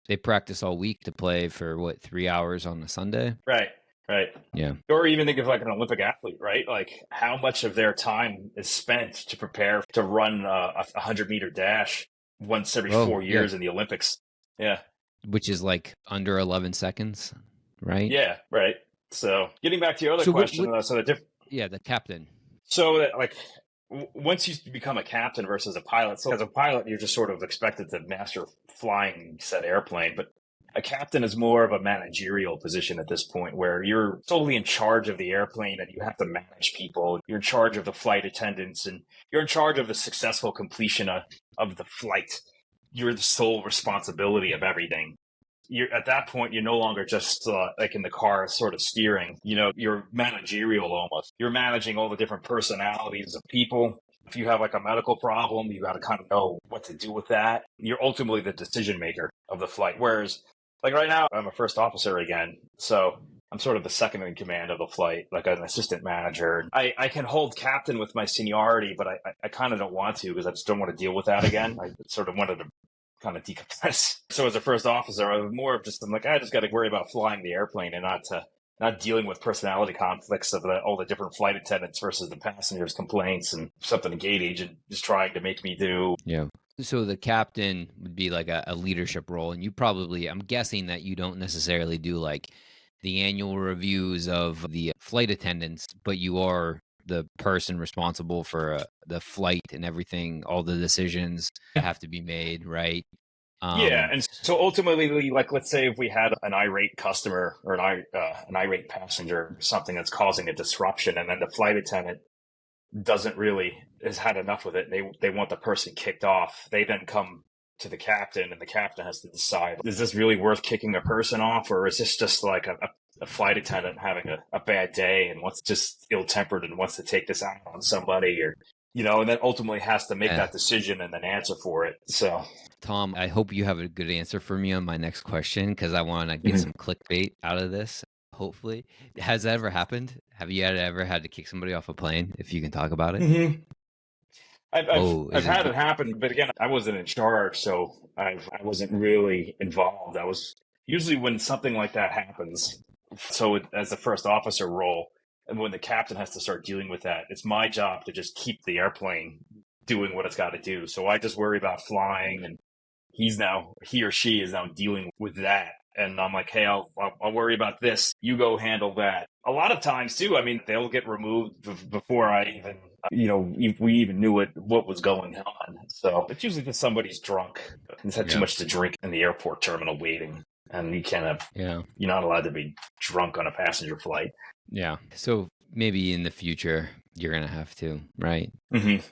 [SPEAKER 2] they practice all week to play for what, 3 hours on a Sunday?
[SPEAKER 1] right, right.
[SPEAKER 2] Yeah.
[SPEAKER 1] Or even think of like an Olympic athlete, right? Like how much of their time is spent to prepare to run a 100-meter dash once every
[SPEAKER 2] Oh,
[SPEAKER 1] four
[SPEAKER 2] yeah.
[SPEAKER 1] years in the Olympics. Yeah,
[SPEAKER 2] Which is like under 11 seconds, right?
[SPEAKER 1] yeah, right. So getting back to your other
[SPEAKER 2] So
[SPEAKER 1] question, so
[SPEAKER 2] yeah, the captain.
[SPEAKER 1] like once you become a captain versus a pilot, so as a pilot, you're just sort of expected to master flying said airplane, but a captain is more of a managerial position at this point where you're solely in charge of the airplane and you have to manage people. You're in charge of the flight attendants and you're in charge of the successful completion of the flight. You're the sole responsibility of everything. You're at that point, you're no longer just like in the car sort of steering, you're managerial almost. You're managing all the different personalities of people. If you have like a medical problem, you got to kind of know what to do with that. You're ultimately the decision maker of the flight. Whereas like right now, I'm a first officer again. So I'm sort of the second in command of the flight, like an assistant manager. I can hold captain with my seniority, but I kind of don't want to because I just don't want to deal with that again. I sort of wanted to kind of decompress. So as a first officer, I was more of just, I'm like, I just got to worry about flying the airplane and not dealing with personality conflicts of all the different flight attendants versus the passengers' complaints and something a gate agent is trying to make me do.
[SPEAKER 2] Yeah. So the captain would be like a leadership role, and you probably, I'm guessing that you don't necessarily do like the annual reviews of the flight attendants, but you are the person responsible for the flight and everything, all the decisions that have to be made, right?
[SPEAKER 1] Yeah,
[SPEAKER 2] Um,
[SPEAKER 1] and so ultimately, like, let's say if we had an irate customer or an irate passenger, something that's causing a disruption, and then the flight attendant doesn't really has had enough with it. They want the person kicked off. They then come to the captain, and the captain has to decide: is this really worth kicking a person off, or is this just like a flight attendant having a bad day and wants just ill tempered and wants to take this out on somebody, or and then ultimately has to make
[SPEAKER 2] yeah.
[SPEAKER 1] that decision and then answer for it. So.
[SPEAKER 2] Tom, I hope you have a good answer for me on my next question because I want to get some clickbait out of this. Hopefully, has that ever happened? Have you ever had to kick somebody off a plane? If you can talk about it.
[SPEAKER 1] Mm-hmm. I've
[SPEAKER 2] Is it
[SPEAKER 1] had it happen, but again, I wasn't in charge, so I wasn't really involved. I was usually when something like that happens. So as the first officer role, and when the captain has to start dealing with that, it's my job to just keep the airplane doing what it's got to do. So I just worry about flying, and he or she is now dealing with that. And I'm like, hey, I'll worry about this. You go handle that. A lot of times too, I mean, they'll get removed before I even, if we even knew what was going on. So it's usually that somebody's drunk and has had too
[SPEAKER 2] Yeah.
[SPEAKER 1] much to drink in the airport terminal waiting. And
[SPEAKER 2] Yeah.
[SPEAKER 1] you're not allowed to be drunk on a passenger flight.
[SPEAKER 2] Yeah. So maybe in the future you're gonna have to, right?
[SPEAKER 1] Mm-hmm.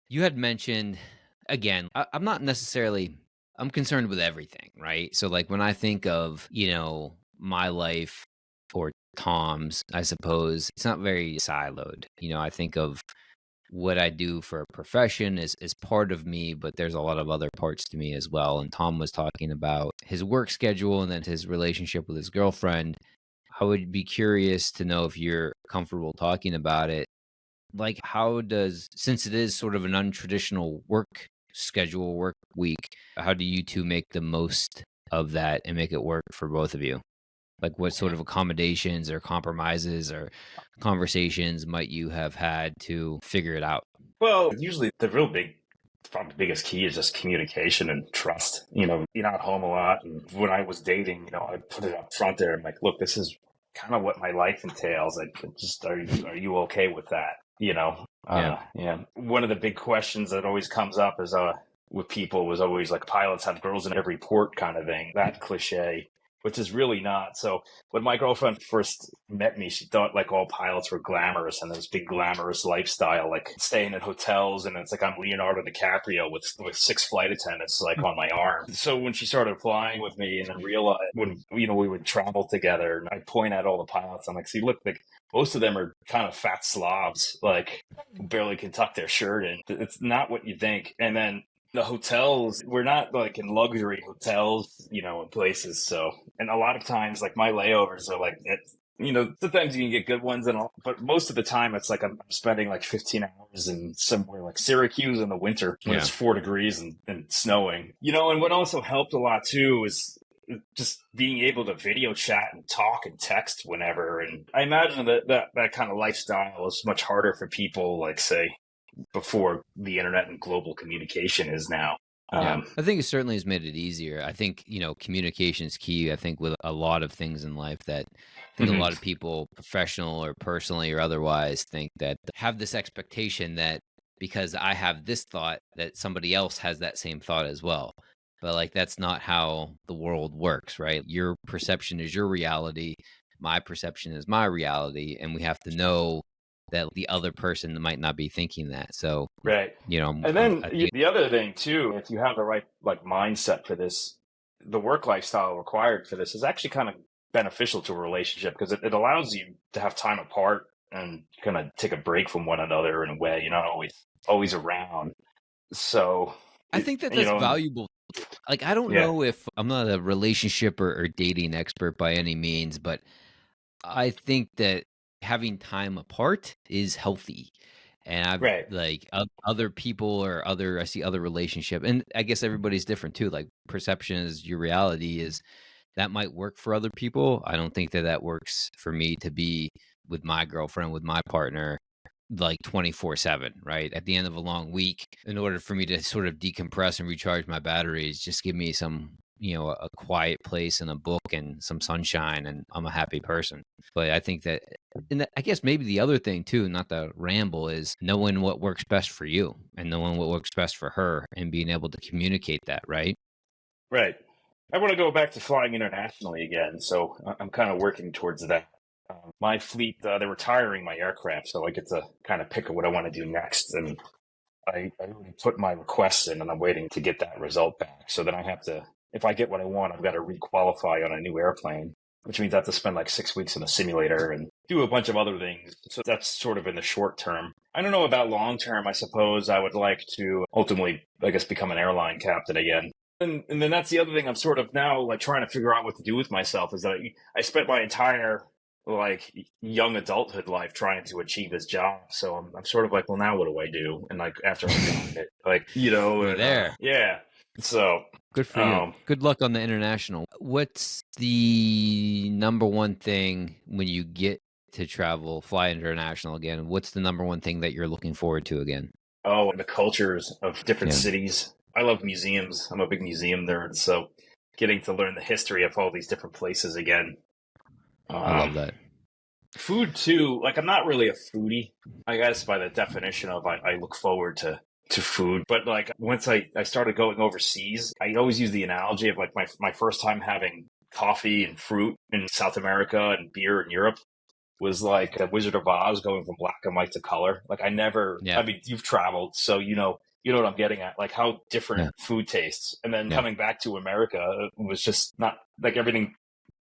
[SPEAKER 2] You had mentioned again. I'm not necessarily. I'm concerned with everything, right? So like when I think of my life or Tom's, I suppose it's not very siloed. I think of what I do for a profession is part of me, but there's a lot of other parts to me as well. And Tom was talking about his work schedule and then his relationship with his girlfriend. I would be curious to know if you're comfortable talking about it. Like, since it is sort of an untraditional work schedule, work week, how do you two make the most of that and make it work for both of you? Like, what sort of accommodations or compromises or conversations might you have had to figure it out?
[SPEAKER 1] Well, usually probably the biggest key is just communication and trust. You're not home a lot. And when I was dating, I put it up front there. I'm like, look, this is kind of what my life entails. Like, just, are you okay with that?
[SPEAKER 2] Yeah.
[SPEAKER 1] Yeah. One of the big questions that always comes up is, with people was always like pilots have girls in every port kind of thing, that cliche, which is really not. So when my girlfriend first met me, she thought like all pilots were glamorous and this big glamorous lifestyle, like staying in hotels. And it's like I'm Leonardo DiCaprio with six flight attendants like on my arm. So when she started flying with me and then realized when, we would travel together and I point at all the pilots, I'm like, see, look, like most of them are kind of fat slobs, like who barely can tuck their shirt in. It's not what you think. And then the hotels, we're not like in luxury hotels, in places. So, and a lot of times, like my layovers are like sometimes you can get good ones and all, but most of the time it's like I'm spending like 15 hours in somewhere like Syracuse in the winter when it's 4 degrees and snowing. And what also helped a lot too is just being able to video chat and talk and text whenever. And I imagine that kind of lifestyle is much harder for people like, say, before the internet and global communication is now.
[SPEAKER 2] I think it certainly has made it easier. I think, communication is key. I think with a lot of things in life that I think a lot of people, professional or personally or otherwise, think that have this expectation that because I have this thought that somebody else has that same thought as well. But like that's not how the world works, right? Your perception is your reality. My perception is my reality. And we have to know that the other person might not be thinking that. So,
[SPEAKER 1] right. And then the other thing too, if you have the right like mindset for this, the work lifestyle required for this is actually kind of beneficial to a relationship because it allows you to have time apart and kind of take a break from one another in a way. You're not always around. So
[SPEAKER 2] I think that's valuable. Like, I don't know if I'm not a relationship or dating expert by any means, but I think that having time apart is healthy. And I've like other people or I see other relationship, and I guess everybody's different too. Like perception is your reality is that might work for other people. I don't think that works for me to be with my girlfriend, with my partner, like 24/7, right? At the end of a long week, in order for me to sort of decompress and recharge my batteries, just give me some, a quiet place and a book and some sunshine, and I'm a happy person. But I think that, and I guess maybe the other thing too, not to ramble, is knowing what works best for you and knowing what works best for her and being able to communicate that, right?
[SPEAKER 1] Right. I want to go back to flying internationally again, so I'm kind of working towards that. My fleet, they're retiring my aircraft, so I get to kind of pick what I want to do next. And I already put my requests in, and I'm waiting to get that result back. So then I have to, if I get what I want, I've got to requalify on a new airplane, which means I have to spend like 6 weeks in a simulator and do a bunch of other things. So that's sort of in the short term. I don't know about long term. I suppose I would like to ultimately, I guess, become an airline captain again. And then that's the other thing I'm sort of now like trying to figure out what to do with myself is that I spent my entire like young adulthood life trying to achieve this job. So I'm sort of like, well, now what do I do? And like after I've done it, like,
[SPEAKER 2] You're there.
[SPEAKER 1] Yeah. So
[SPEAKER 2] good for you. Good luck on the international. What's the number one thing when you get to travel, fly international again? What's the number one thing that you're looking forward to again?
[SPEAKER 1] Oh, the cultures of different cities. I love museums. I'm a big museum nerd. So getting to learn the history of all these different places again.
[SPEAKER 2] I love that.
[SPEAKER 1] Food too. Like I'm not really a foodie, I guess, by the definition of I look forward to food. But like once I started going overseas, I always use the analogy of like my first time having coffee and fruit in South America and beer in Europe was like a Wizard of Oz going from black and white to color. Like I never, I mean, you've traveled, so you know what I'm getting at, like how different food tastes. And then coming back to America was just not like everything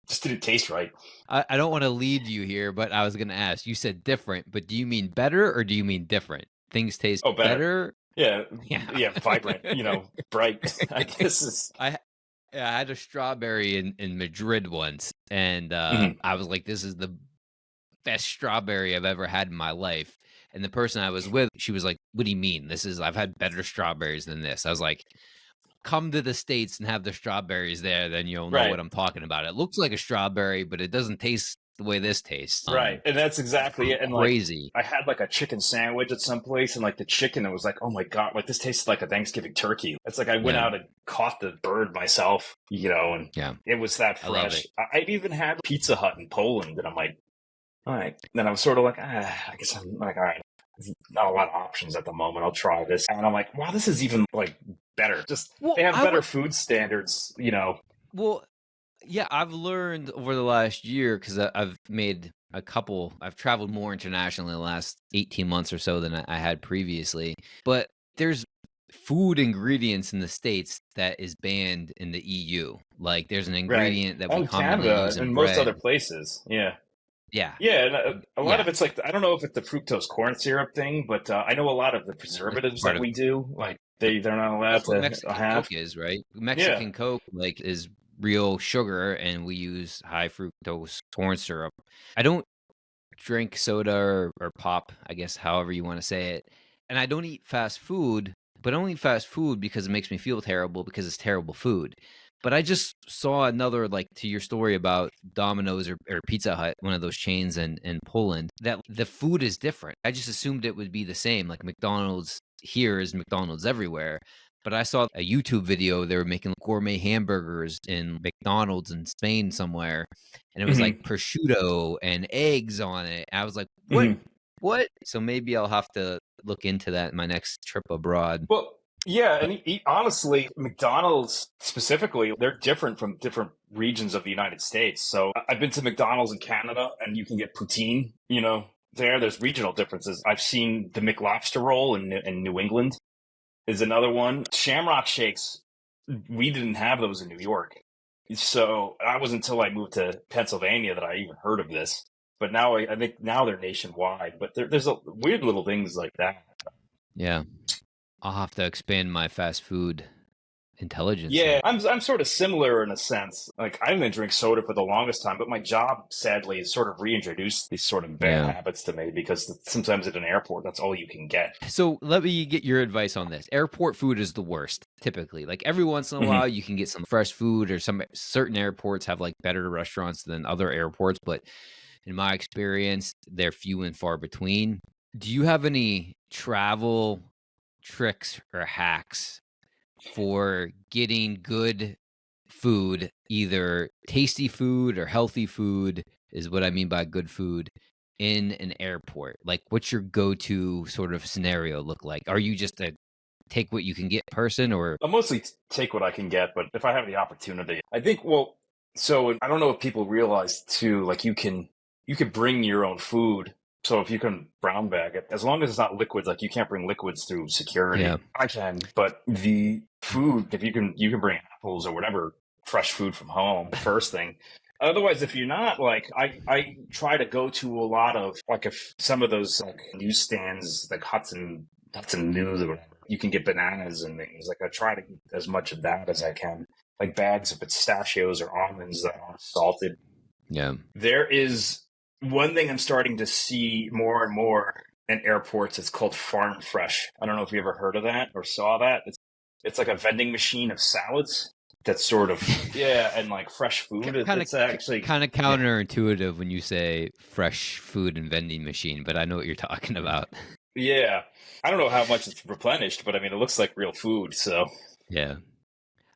[SPEAKER 1] just didn't taste right.
[SPEAKER 2] I don't want to lead you here, but I was going to ask, you said different, but do you mean better or do you mean different? Things taste better?
[SPEAKER 1] Yeah, vibrant, bright, I guess.
[SPEAKER 2] I had a strawberry in Madrid once, and I was like, this is the best strawberry I've ever had in my life. And the person I was with, she was like, what do you mean? I've had better strawberries than this. I was like, come to the States and have the strawberries there, then you'll know what I'm talking about. It looks like a strawberry, but it doesn't taste the way this tastes.
[SPEAKER 1] Right. And that's exactly it. And
[SPEAKER 2] crazy.
[SPEAKER 1] Like, I had like a chicken sandwich at some place, and like the chicken, it was like, oh my God, like this tastes like a Thanksgiving turkey. It's like I went out and caught the bird myself, and it was that fresh. I've even had Pizza Hut in Poland, and I'm like, all right. Then I'm sort of like, I guess I'm like, all right, there's not a lot of options at the moment. I'll try this. And I'm like, wow, this is even like better. Just they have better food standards,
[SPEAKER 2] Well, yeah, I've learned over the last year because I've made I've traveled more internationally in the last 18 months or so than I had previously. But there's food ingredients in the States that is banned in the EU. Like there's an ingredient that we commonly use in
[SPEAKER 1] and
[SPEAKER 2] bread.
[SPEAKER 1] most other places. Yeah.
[SPEAKER 2] Yeah.
[SPEAKER 1] Yeah, and a lot of it's like, I don't know if it's the fructose corn syrup thing, but I know a lot of the preservatives that we do, like they're not allowed to
[SPEAKER 2] Mexican
[SPEAKER 1] have.
[SPEAKER 2] Coke is, right? Mexican Coke is real sugar and we use high fructose corn syrup. I don't drink soda or pop, I guess, however you want to say it. And I don't eat fast food, but I don't eat fast food because it makes me feel terrible because it's terrible food. But I just saw another, like, to your story about Domino's or Pizza Hut, one of those chains in Poland, that the food is different. I just assumed it would be the same. Like McDonald's here is McDonald's everywhere. But I saw a YouTube video. They were making gourmet hamburgers in McDonald's in Spain somewhere. And it was like prosciutto and eggs on it. I was like, what?
[SPEAKER 1] Mm-hmm.
[SPEAKER 2] What? So maybe I'll have to look into that in my next trip abroad.
[SPEAKER 1] Well, yeah, and honestly, McDonald's specifically, they're different from different regions of the United States. So I've been to McDonald's in Canada, and you can get poutine, there's regional differences. I've seen the McLobster roll in New England is another one. Shamrock shakes, we didn't have those in New York. So that was until I moved to Pennsylvania that I even heard of this. But now I think now they're nationwide. But there's weird little things like that.
[SPEAKER 2] Yeah. I'll have to expand my fast food intelligence.
[SPEAKER 1] Yeah, I'm sort of similar in a sense. Like, I didn't drink soda for the longest time, but my job, sadly, has sort of reintroduced these sort of bad habits to me because sometimes at an airport, that's all you can get.
[SPEAKER 2] So let me get your advice on this. Airport food is the worst, typically. Like, every once in a while, you can get some fresh food, or some certain airports have like better restaurants than other airports, but in my experience, they're few and far between. Do you have any travel tricks or hacks for getting good food, either tasty food or healthy food is what I mean by good food, in an airport? Like, what's your go-to sort of scenario look like? Are you just a take what you can get person, or?
[SPEAKER 1] I'll mostly take what I can get, but if I have the opportunity, I think, so I don't know if people realize too, like you can bring your own food. So if you can brown bag it, as long as it's not liquids, like you can't bring liquids through security.
[SPEAKER 2] Yeah.
[SPEAKER 1] I can, but the food, if you can bring apples or whatever fresh food from home, the first thing. Otherwise, if you're not, like, I try to go to a lot of, like, if some of those like newsstands, like Hudson News or whatever, you can get bananas and things. Like, I try to eat as much of that as I can, like bags of pistachios or almonds that aren't salted.
[SPEAKER 2] Yeah.
[SPEAKER 1] There is one thing I'm starting to see more and more in airports. It's called Farm Fresh. I don't know if you ever heard of that or saw that. It's like a vending machine of salads. That's sort of, and like fresh food. It's actually
[SPEAKER 2] kind of counterintuitive when you say fresh food and vending machine, but I know what you're talking about.
[SPEAKER 1] Yeah. I don't know how much it's replenished, but I mean, it looks like real food. So,
[SPEAKER 2] yeah.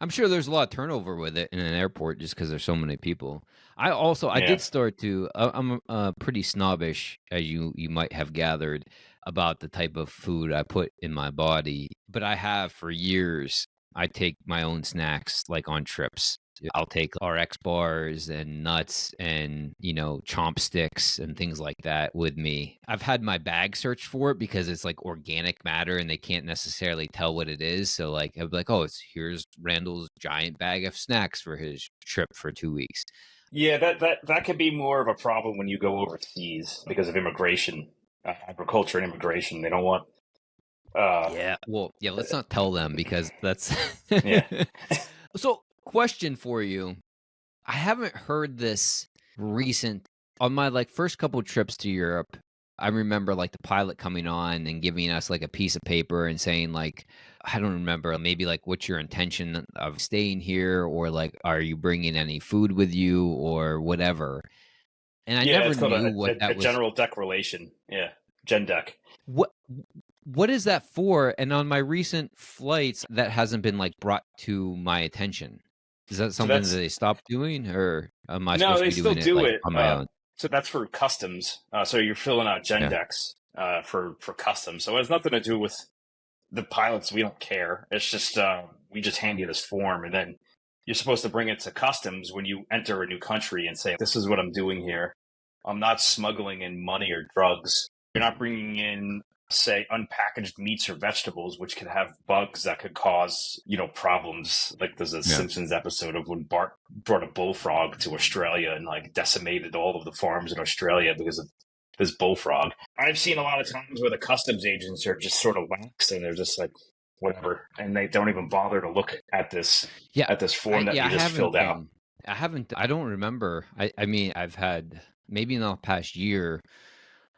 [SPEAKER 2] I'm sure there's a lot of turnover with it in an airport just because there's so many people. I did start to, I'm pretty snobbish, as you might have gathered, about the type of food I put in my body, but I have for years. I take my own snacks, like, on trips. I'll take RX bars and nuts and, chomp sticks and things like that with me. I've had my bag searched for it because it's like organic matter and they can't necessarily tell what it is. So, like, I'd be like, oh, here's Randall's giant bag of snacks for his trip for 2 weeks.
[SPEAKER 1] Yeah, that could be more of a problem when you go overseas because of immigration, agriculture and immigration. They don't want.
[SPEAKER 2] Let's not tell them because that's.
[SPEAKER 1] Yeah.
[SPEAKER 2] So, question for you. I haven't heard this recent on my first couple trips to Europe. I remember the pilot coming on and giving us a piece of paper and saying I don't remember, maybe what's your intention of staying here, or are you bringing any food with you or whatever. And I never knew what that was.
[SPEAKER 1] General declaration. Yeah. Gen Dec.
[SPEAKER 2] What is that for? And on my recent flights, that hasn't been brought to my attention. Is that something that they stopped doing, or am I supposed to be doing it on my own?
[SPEAKER 1] So that's for customs. So you're filling out Gen Decs for customs. So it has nothing to do with the pilots. We don't care. It's just we just hand you this form, and then you're supposed to bring it to customs when you enter a new country and say, "This is what I'm doing here. I'm not smuggling in money or drugs. You're not bringing in, say, unpackaged meats or vegetables, which could have bugs that could cause, problems." Like there's a Simpsons episode of when Bart brought a bullfrog to Australia and decimated all of the farms in Australia because of this bullfrog. I've seen a lot of times where the customs agents are just sort of lax and they're just like, whatever, and they don't even bother to look at this form that you just filled out.
[SPEAKER 2] I don't remember. I mean, I've had maybe in the past year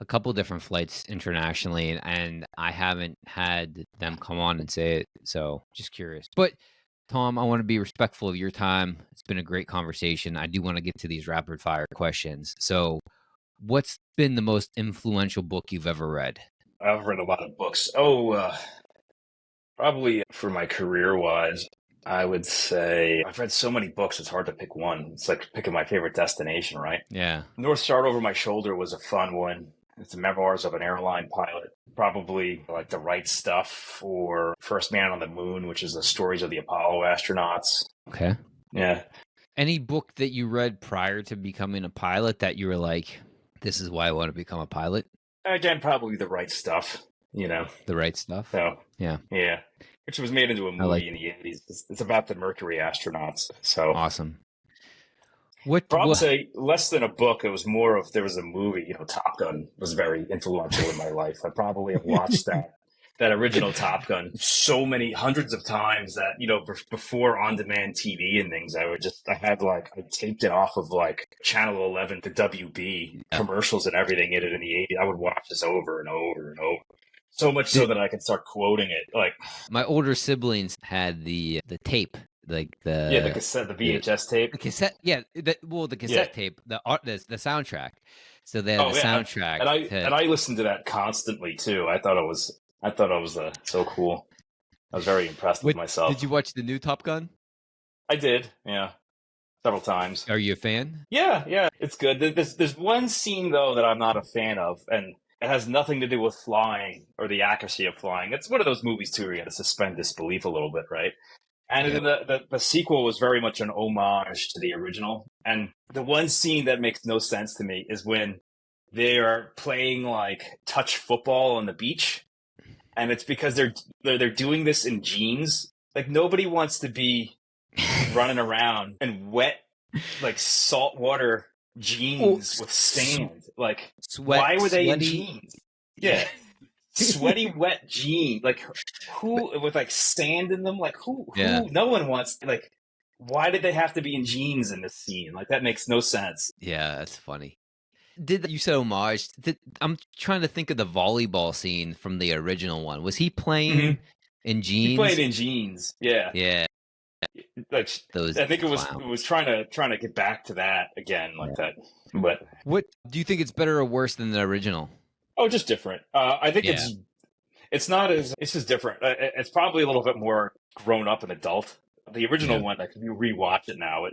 [SPEAKER 2] a couple different flights internationally, and I haven't had them come on and say it. So just curious. But Tom, I want to be respectful of your time. It's been a great conversation. I do want to get to these rapid fire questions. So what's been the most influential book you've ever read?
[SPEAKER 1] I've read a lot of books. Probably for my career-wise, I would say I've read so many books, it's hard to pick one. It's like picking my favorite destination, right?
[SPEAKER 2] Yeah.
[SPEAKER 1] North Star Over My Shoulder was a fun one. It's the memoirs of an airline pilot. Probably like The Right Stuff or First Man on the Moon, which is the stories of the Apollo astronauts.
[SPEAKER 2] Okay.
[SPEAKER 1] Yeah.
[SPEAKER 2] Any book that you read prior to becoming a pilot that you were like, this is why I want to become a pilot?
[SPEAKER 1] Again, probably The Right Stuff,
[SPEAKER 2] The Right Stuff?
[SPEAKER 1] So,
[SPEAKER 2] yeah.
[SPEAKER 1] Which was made into a movie in the 80s. It's about the Mercury astronauts. So
[SPEAKER 2] awesome.
[SPEAKER 1] Probably say less than a book. It was more of, there was a movie, Top Gun was very influential in my life. I probably have watched that original Top Gun so many hundreds of times that, before on-demand TV and things, I taped it off of like Channel 11, the WB commercials and everything in it in the 80s. I would watch this over and over and over. So much so that I could start quoting it. Like
[SPEAKER 2] my older siblings had the tape, like
[SPEAKER 1] the cassette, the VHS tape,
[SPEAKER 2] the cassette. Yeah, the cassette tape, the soundtrack. So they had the soundtrack,
[SPEAKER 1] and I listened to that constantly too. I thought it was so cool. I was very impressed with myself.
[SPEAKER 2] Did you watch the new Top Gun?
[SPEAKER 1] I did, several times.
[SPEAKER 2] Are you a fan?
[SPEAKER 1] Yeah, it's good. There's one scene though that I'm not a fan of, and it has nothing to do with flying or the accuracy of flying. It's one of those movies too where you got to suspend disbelief a little bit, right? And the sequel was very much an homage to the original. And the one scene that makes no sense to me is when they are playing like touch football on the beach, and it's because they're doing this in jeans. Like nobody wants to be running around in wet, like saltwater jeans with sand. Like, why were they in jeans? Yeah. Sweaty, wet jeans. Like, who, with like sand in them? Like, who no one wants, like, why did they have to be in jeans in this scene? Like, that makes no sense.
[SPEAKER 2] Yeah, that's funny. Did you say homage? I'm trying to think of the volleyball scene from the original one. Was he playing in jeans?
[SPEAKER 1] He played in jeans. Yeah.
[SPEAKER 2] Yeah.
[SPEAKER 1] Like, I think it was trying to get back to that again, like that. But
[SPEAKER 2] what do you think? It's better or worse than the original?
[SPEAKER 1] Oh, just different. I think it's not as, it's just different. It's probably a little bit more grown up and adult. The original one, like if you rewatch it now,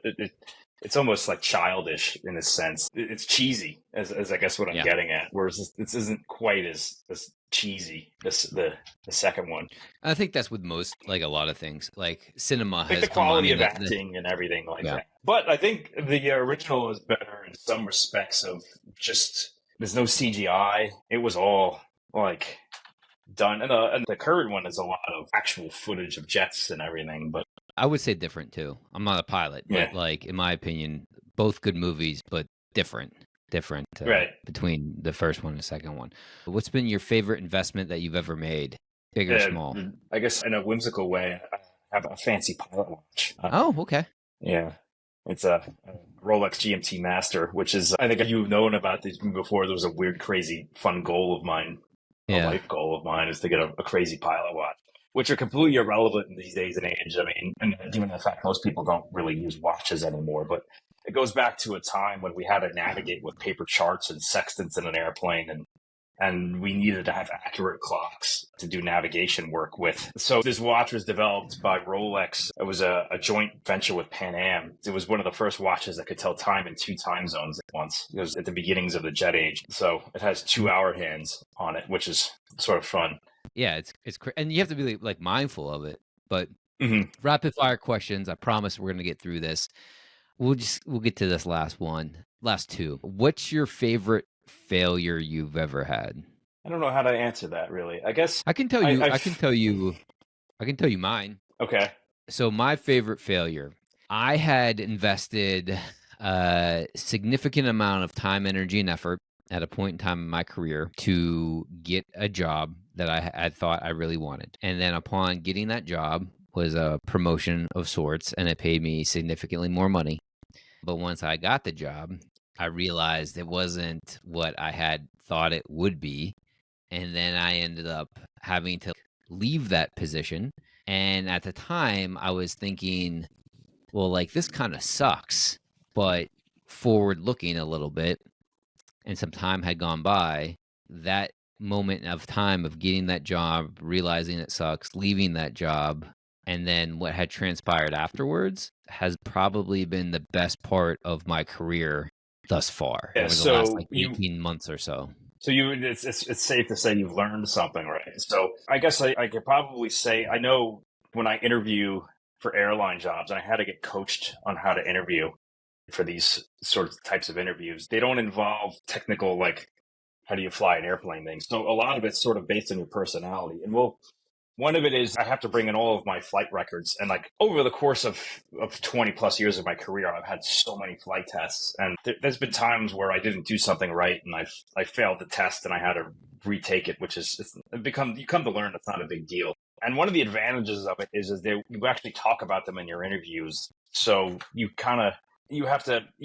[SPEAKER 1] it's almost like childish in a sense. It's cheesy, as I guess what I'm getting at. Whereas this isn't quite as cheesy. The second one.
[SPEAKER 2] I think that's with most, like a lot of things. Like cinema has
[SPEAKER 1] the quality of acting and everything like that. But I think the original is better in some respects. Of just there's no CGI. It was all like done, and the current one is a lot of actual footage of jets and everything. But
[SPEAKER 2] I would say different too. I'm not a pilot, but like in my opinion, both good movies, but different between the first one and the second one. What's been your favorite investment that you've ever made, big or small?
[SPEAKER 1] I guess in a whimsical way, I have a fancy pilot watch.
[SPEAKER 2] Oh, okay.
[SPEAKER 1] Yeah. It's a Rolex GMT Master, which is, I think you've known about these before. There was a weird, crazy, fun goal of mine. A life goal of mine is to get a crazy pilot watch, which are completely irrelevant in these days and age. I mean, and given the fact most people don't really use watches anymore, but it goes back to a time when we had to navigate with paper charts and sextants in an airplane, and we needed to have accurate clocks to do navigation work with. So this watch was developed by Rolex. It was a joint venture with Pan Am. It was one of the first watches that could tell time in 2 time zones at once. It was at the beginnings of the jet age. So it has 2-hour hands on it, which is sort of fun.
[SPEAKER 2] Yeah, it's and you have to be like mindful of it. But rapid fire questions. I promise we're gonna get through this. We'll get to this last two. What's your favorite failure you've ever had?
[SPEAKER 1] I don't know how to answer that really. I guess
[SPEAKER 2] I can tell you. I can tell you mine.
[SPEAKER 1] Okay.
[SPEAKER 2] So my favorite failure, I had invested a significant amount of time, energy, and effort at a point in time in my career to get a job that I thought I really wanted. And then upon getting that job was a promotion of sorts, and it paid me significantly more money. But once I got the job, I realized it wasn't what I had thought it would be. And then I ended up having to leave that position. And at the time, I was thinking, well, like, this kind of sucks. But forward looking a little bit, and some time had gone by, that moment of time of getting that job, realizing it sucks, leaving that job, and then what had transpired afterwards has probably been the best part of my career thus far over the last like 18 months or so.
[SPEAKER 1] So it's safe to say you've learned something, right? So I guess I could probably say, I know when I interview for airline jobs, and I had to get coached on how to interview for these sorts of types of interviews. They don't involve technical, like, how do you fly an airplane things. So a lot of it's sort of based on your personality. And one of it is I have to bring in all of my flight records. And like over the course of 20 plus years of my career, I've had so many flight tests. And there's been times where I didn't do something right and I failed the test and I had to retake it, which is, you come to learn it's not a big deal. And one of the advantages of it is you actually talk about them in your interviews. So you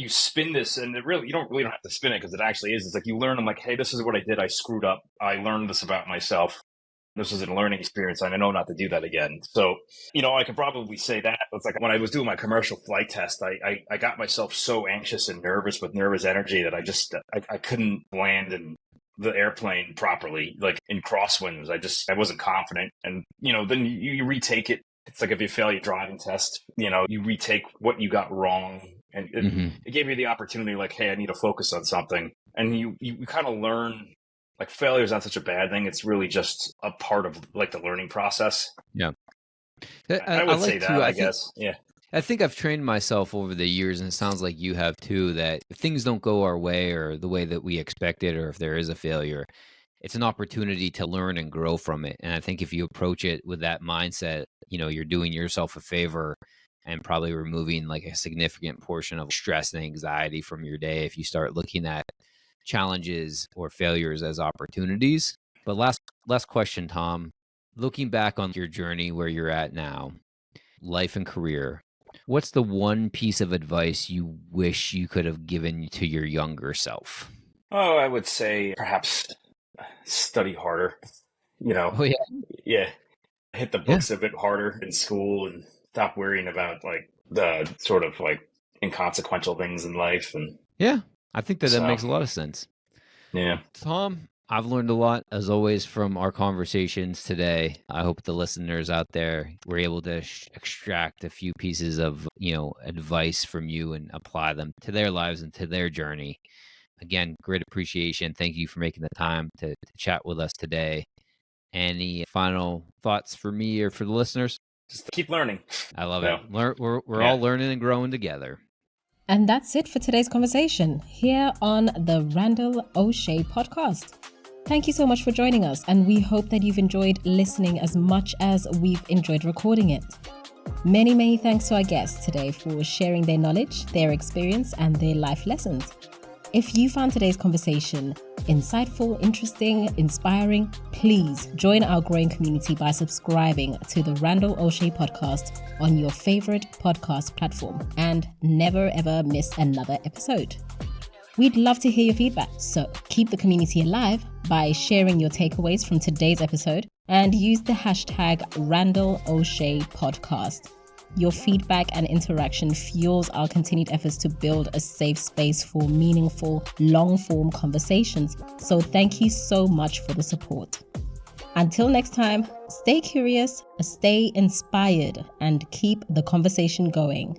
[SPEAKER 1] spin this, and you don't have to spin it because it actually is. It's like you learn, I'm like, hey, this is what I did. I screwed up. I learned this about myself. This was a learning experience. I know not to do that again. So, I could probably say that. It's like when I was doing my commercial flight test, I got myself so anxious and nervous with nervous energy that I couldn't land in the airplane properly, like in crosswinds. I wasn't confident. And, then you retake it. It's like if you fail your driving test, you retake what you got wrong. And it gave you the opportunity, like, hey, I need to focus on something. And you kind of learn, like, failure is not such a bad thing. It's really just a part of, like, the learning process.
[SPEAKER 2] Yeah.
[SPEAKER 1] I would say that, I guess. Yeah.
[SPEAKER 2] I think I've trained myself over the years, and it sounds like you have too, that if things don't go our way or the way that we expected, or if there is a failure, it's an opportunity to learn and grow from it. And I think if you approach it with that mindset, you're doing yourself a favor and probably removing like a significant portion of stress and anxiety from your day if you start looking at challenges or failures as opportunities. But last question, Tom, looking back on your journey where you're at now, life and career, what's the one piece of advice you wish you could have given to your younger self?
[SPEAKER 1] Oh, I would say perhaps study harder,
[SPEAKER 2] Oh, yeah.
[SPEAKER 1] Yeah. Hit the books a bit harder in school and stop worrying about like the sort of like inconsequential things in life. And
[SPEAKER 2] yeah, I think that makes a lot of sense.
[SPEAKER 1] Yeah.
[SPEAKER 2] Tom, I've learned a lot, as always, from our conversations today. I hope the listeners out there were able to extract a few pieces of, advice from you and apply them to their lives and to their journey. Again, great appreciation. Thank you for making the time to chat with us today. Any final thoughts for me or for the listeners?
[SPEAKER 1] Just keep learning.
[SPEAKER 2] I love it. We're all learning and growing together.
[SPEAKER 3] And that's it for today's conversation here on the Randall Osche podcast. Thank you so much for joining us, and we hope that you've enjoyed listening as much as we've enjoyed recording it. Many, many thanks to our guests today for sharing their knowledge, their experience, and their life lessons. If you found today's conversation insightful, interesting, inspiring, please join our growing community by subscribing to the Randall Osche podcast on your favorite podcast platform and never ever miss another episode. We'd love to hear your feedback, so keep the community alive by sharing your takeaways from today's episode and use the hashtag Randall Osche podcast. Your feedback and interaction fuels our continued efforts to build a safe space for meaningful, long-form conversations. So thank you so much for the support. Until next time, stay curious, stay inspired, and keep the conversation going.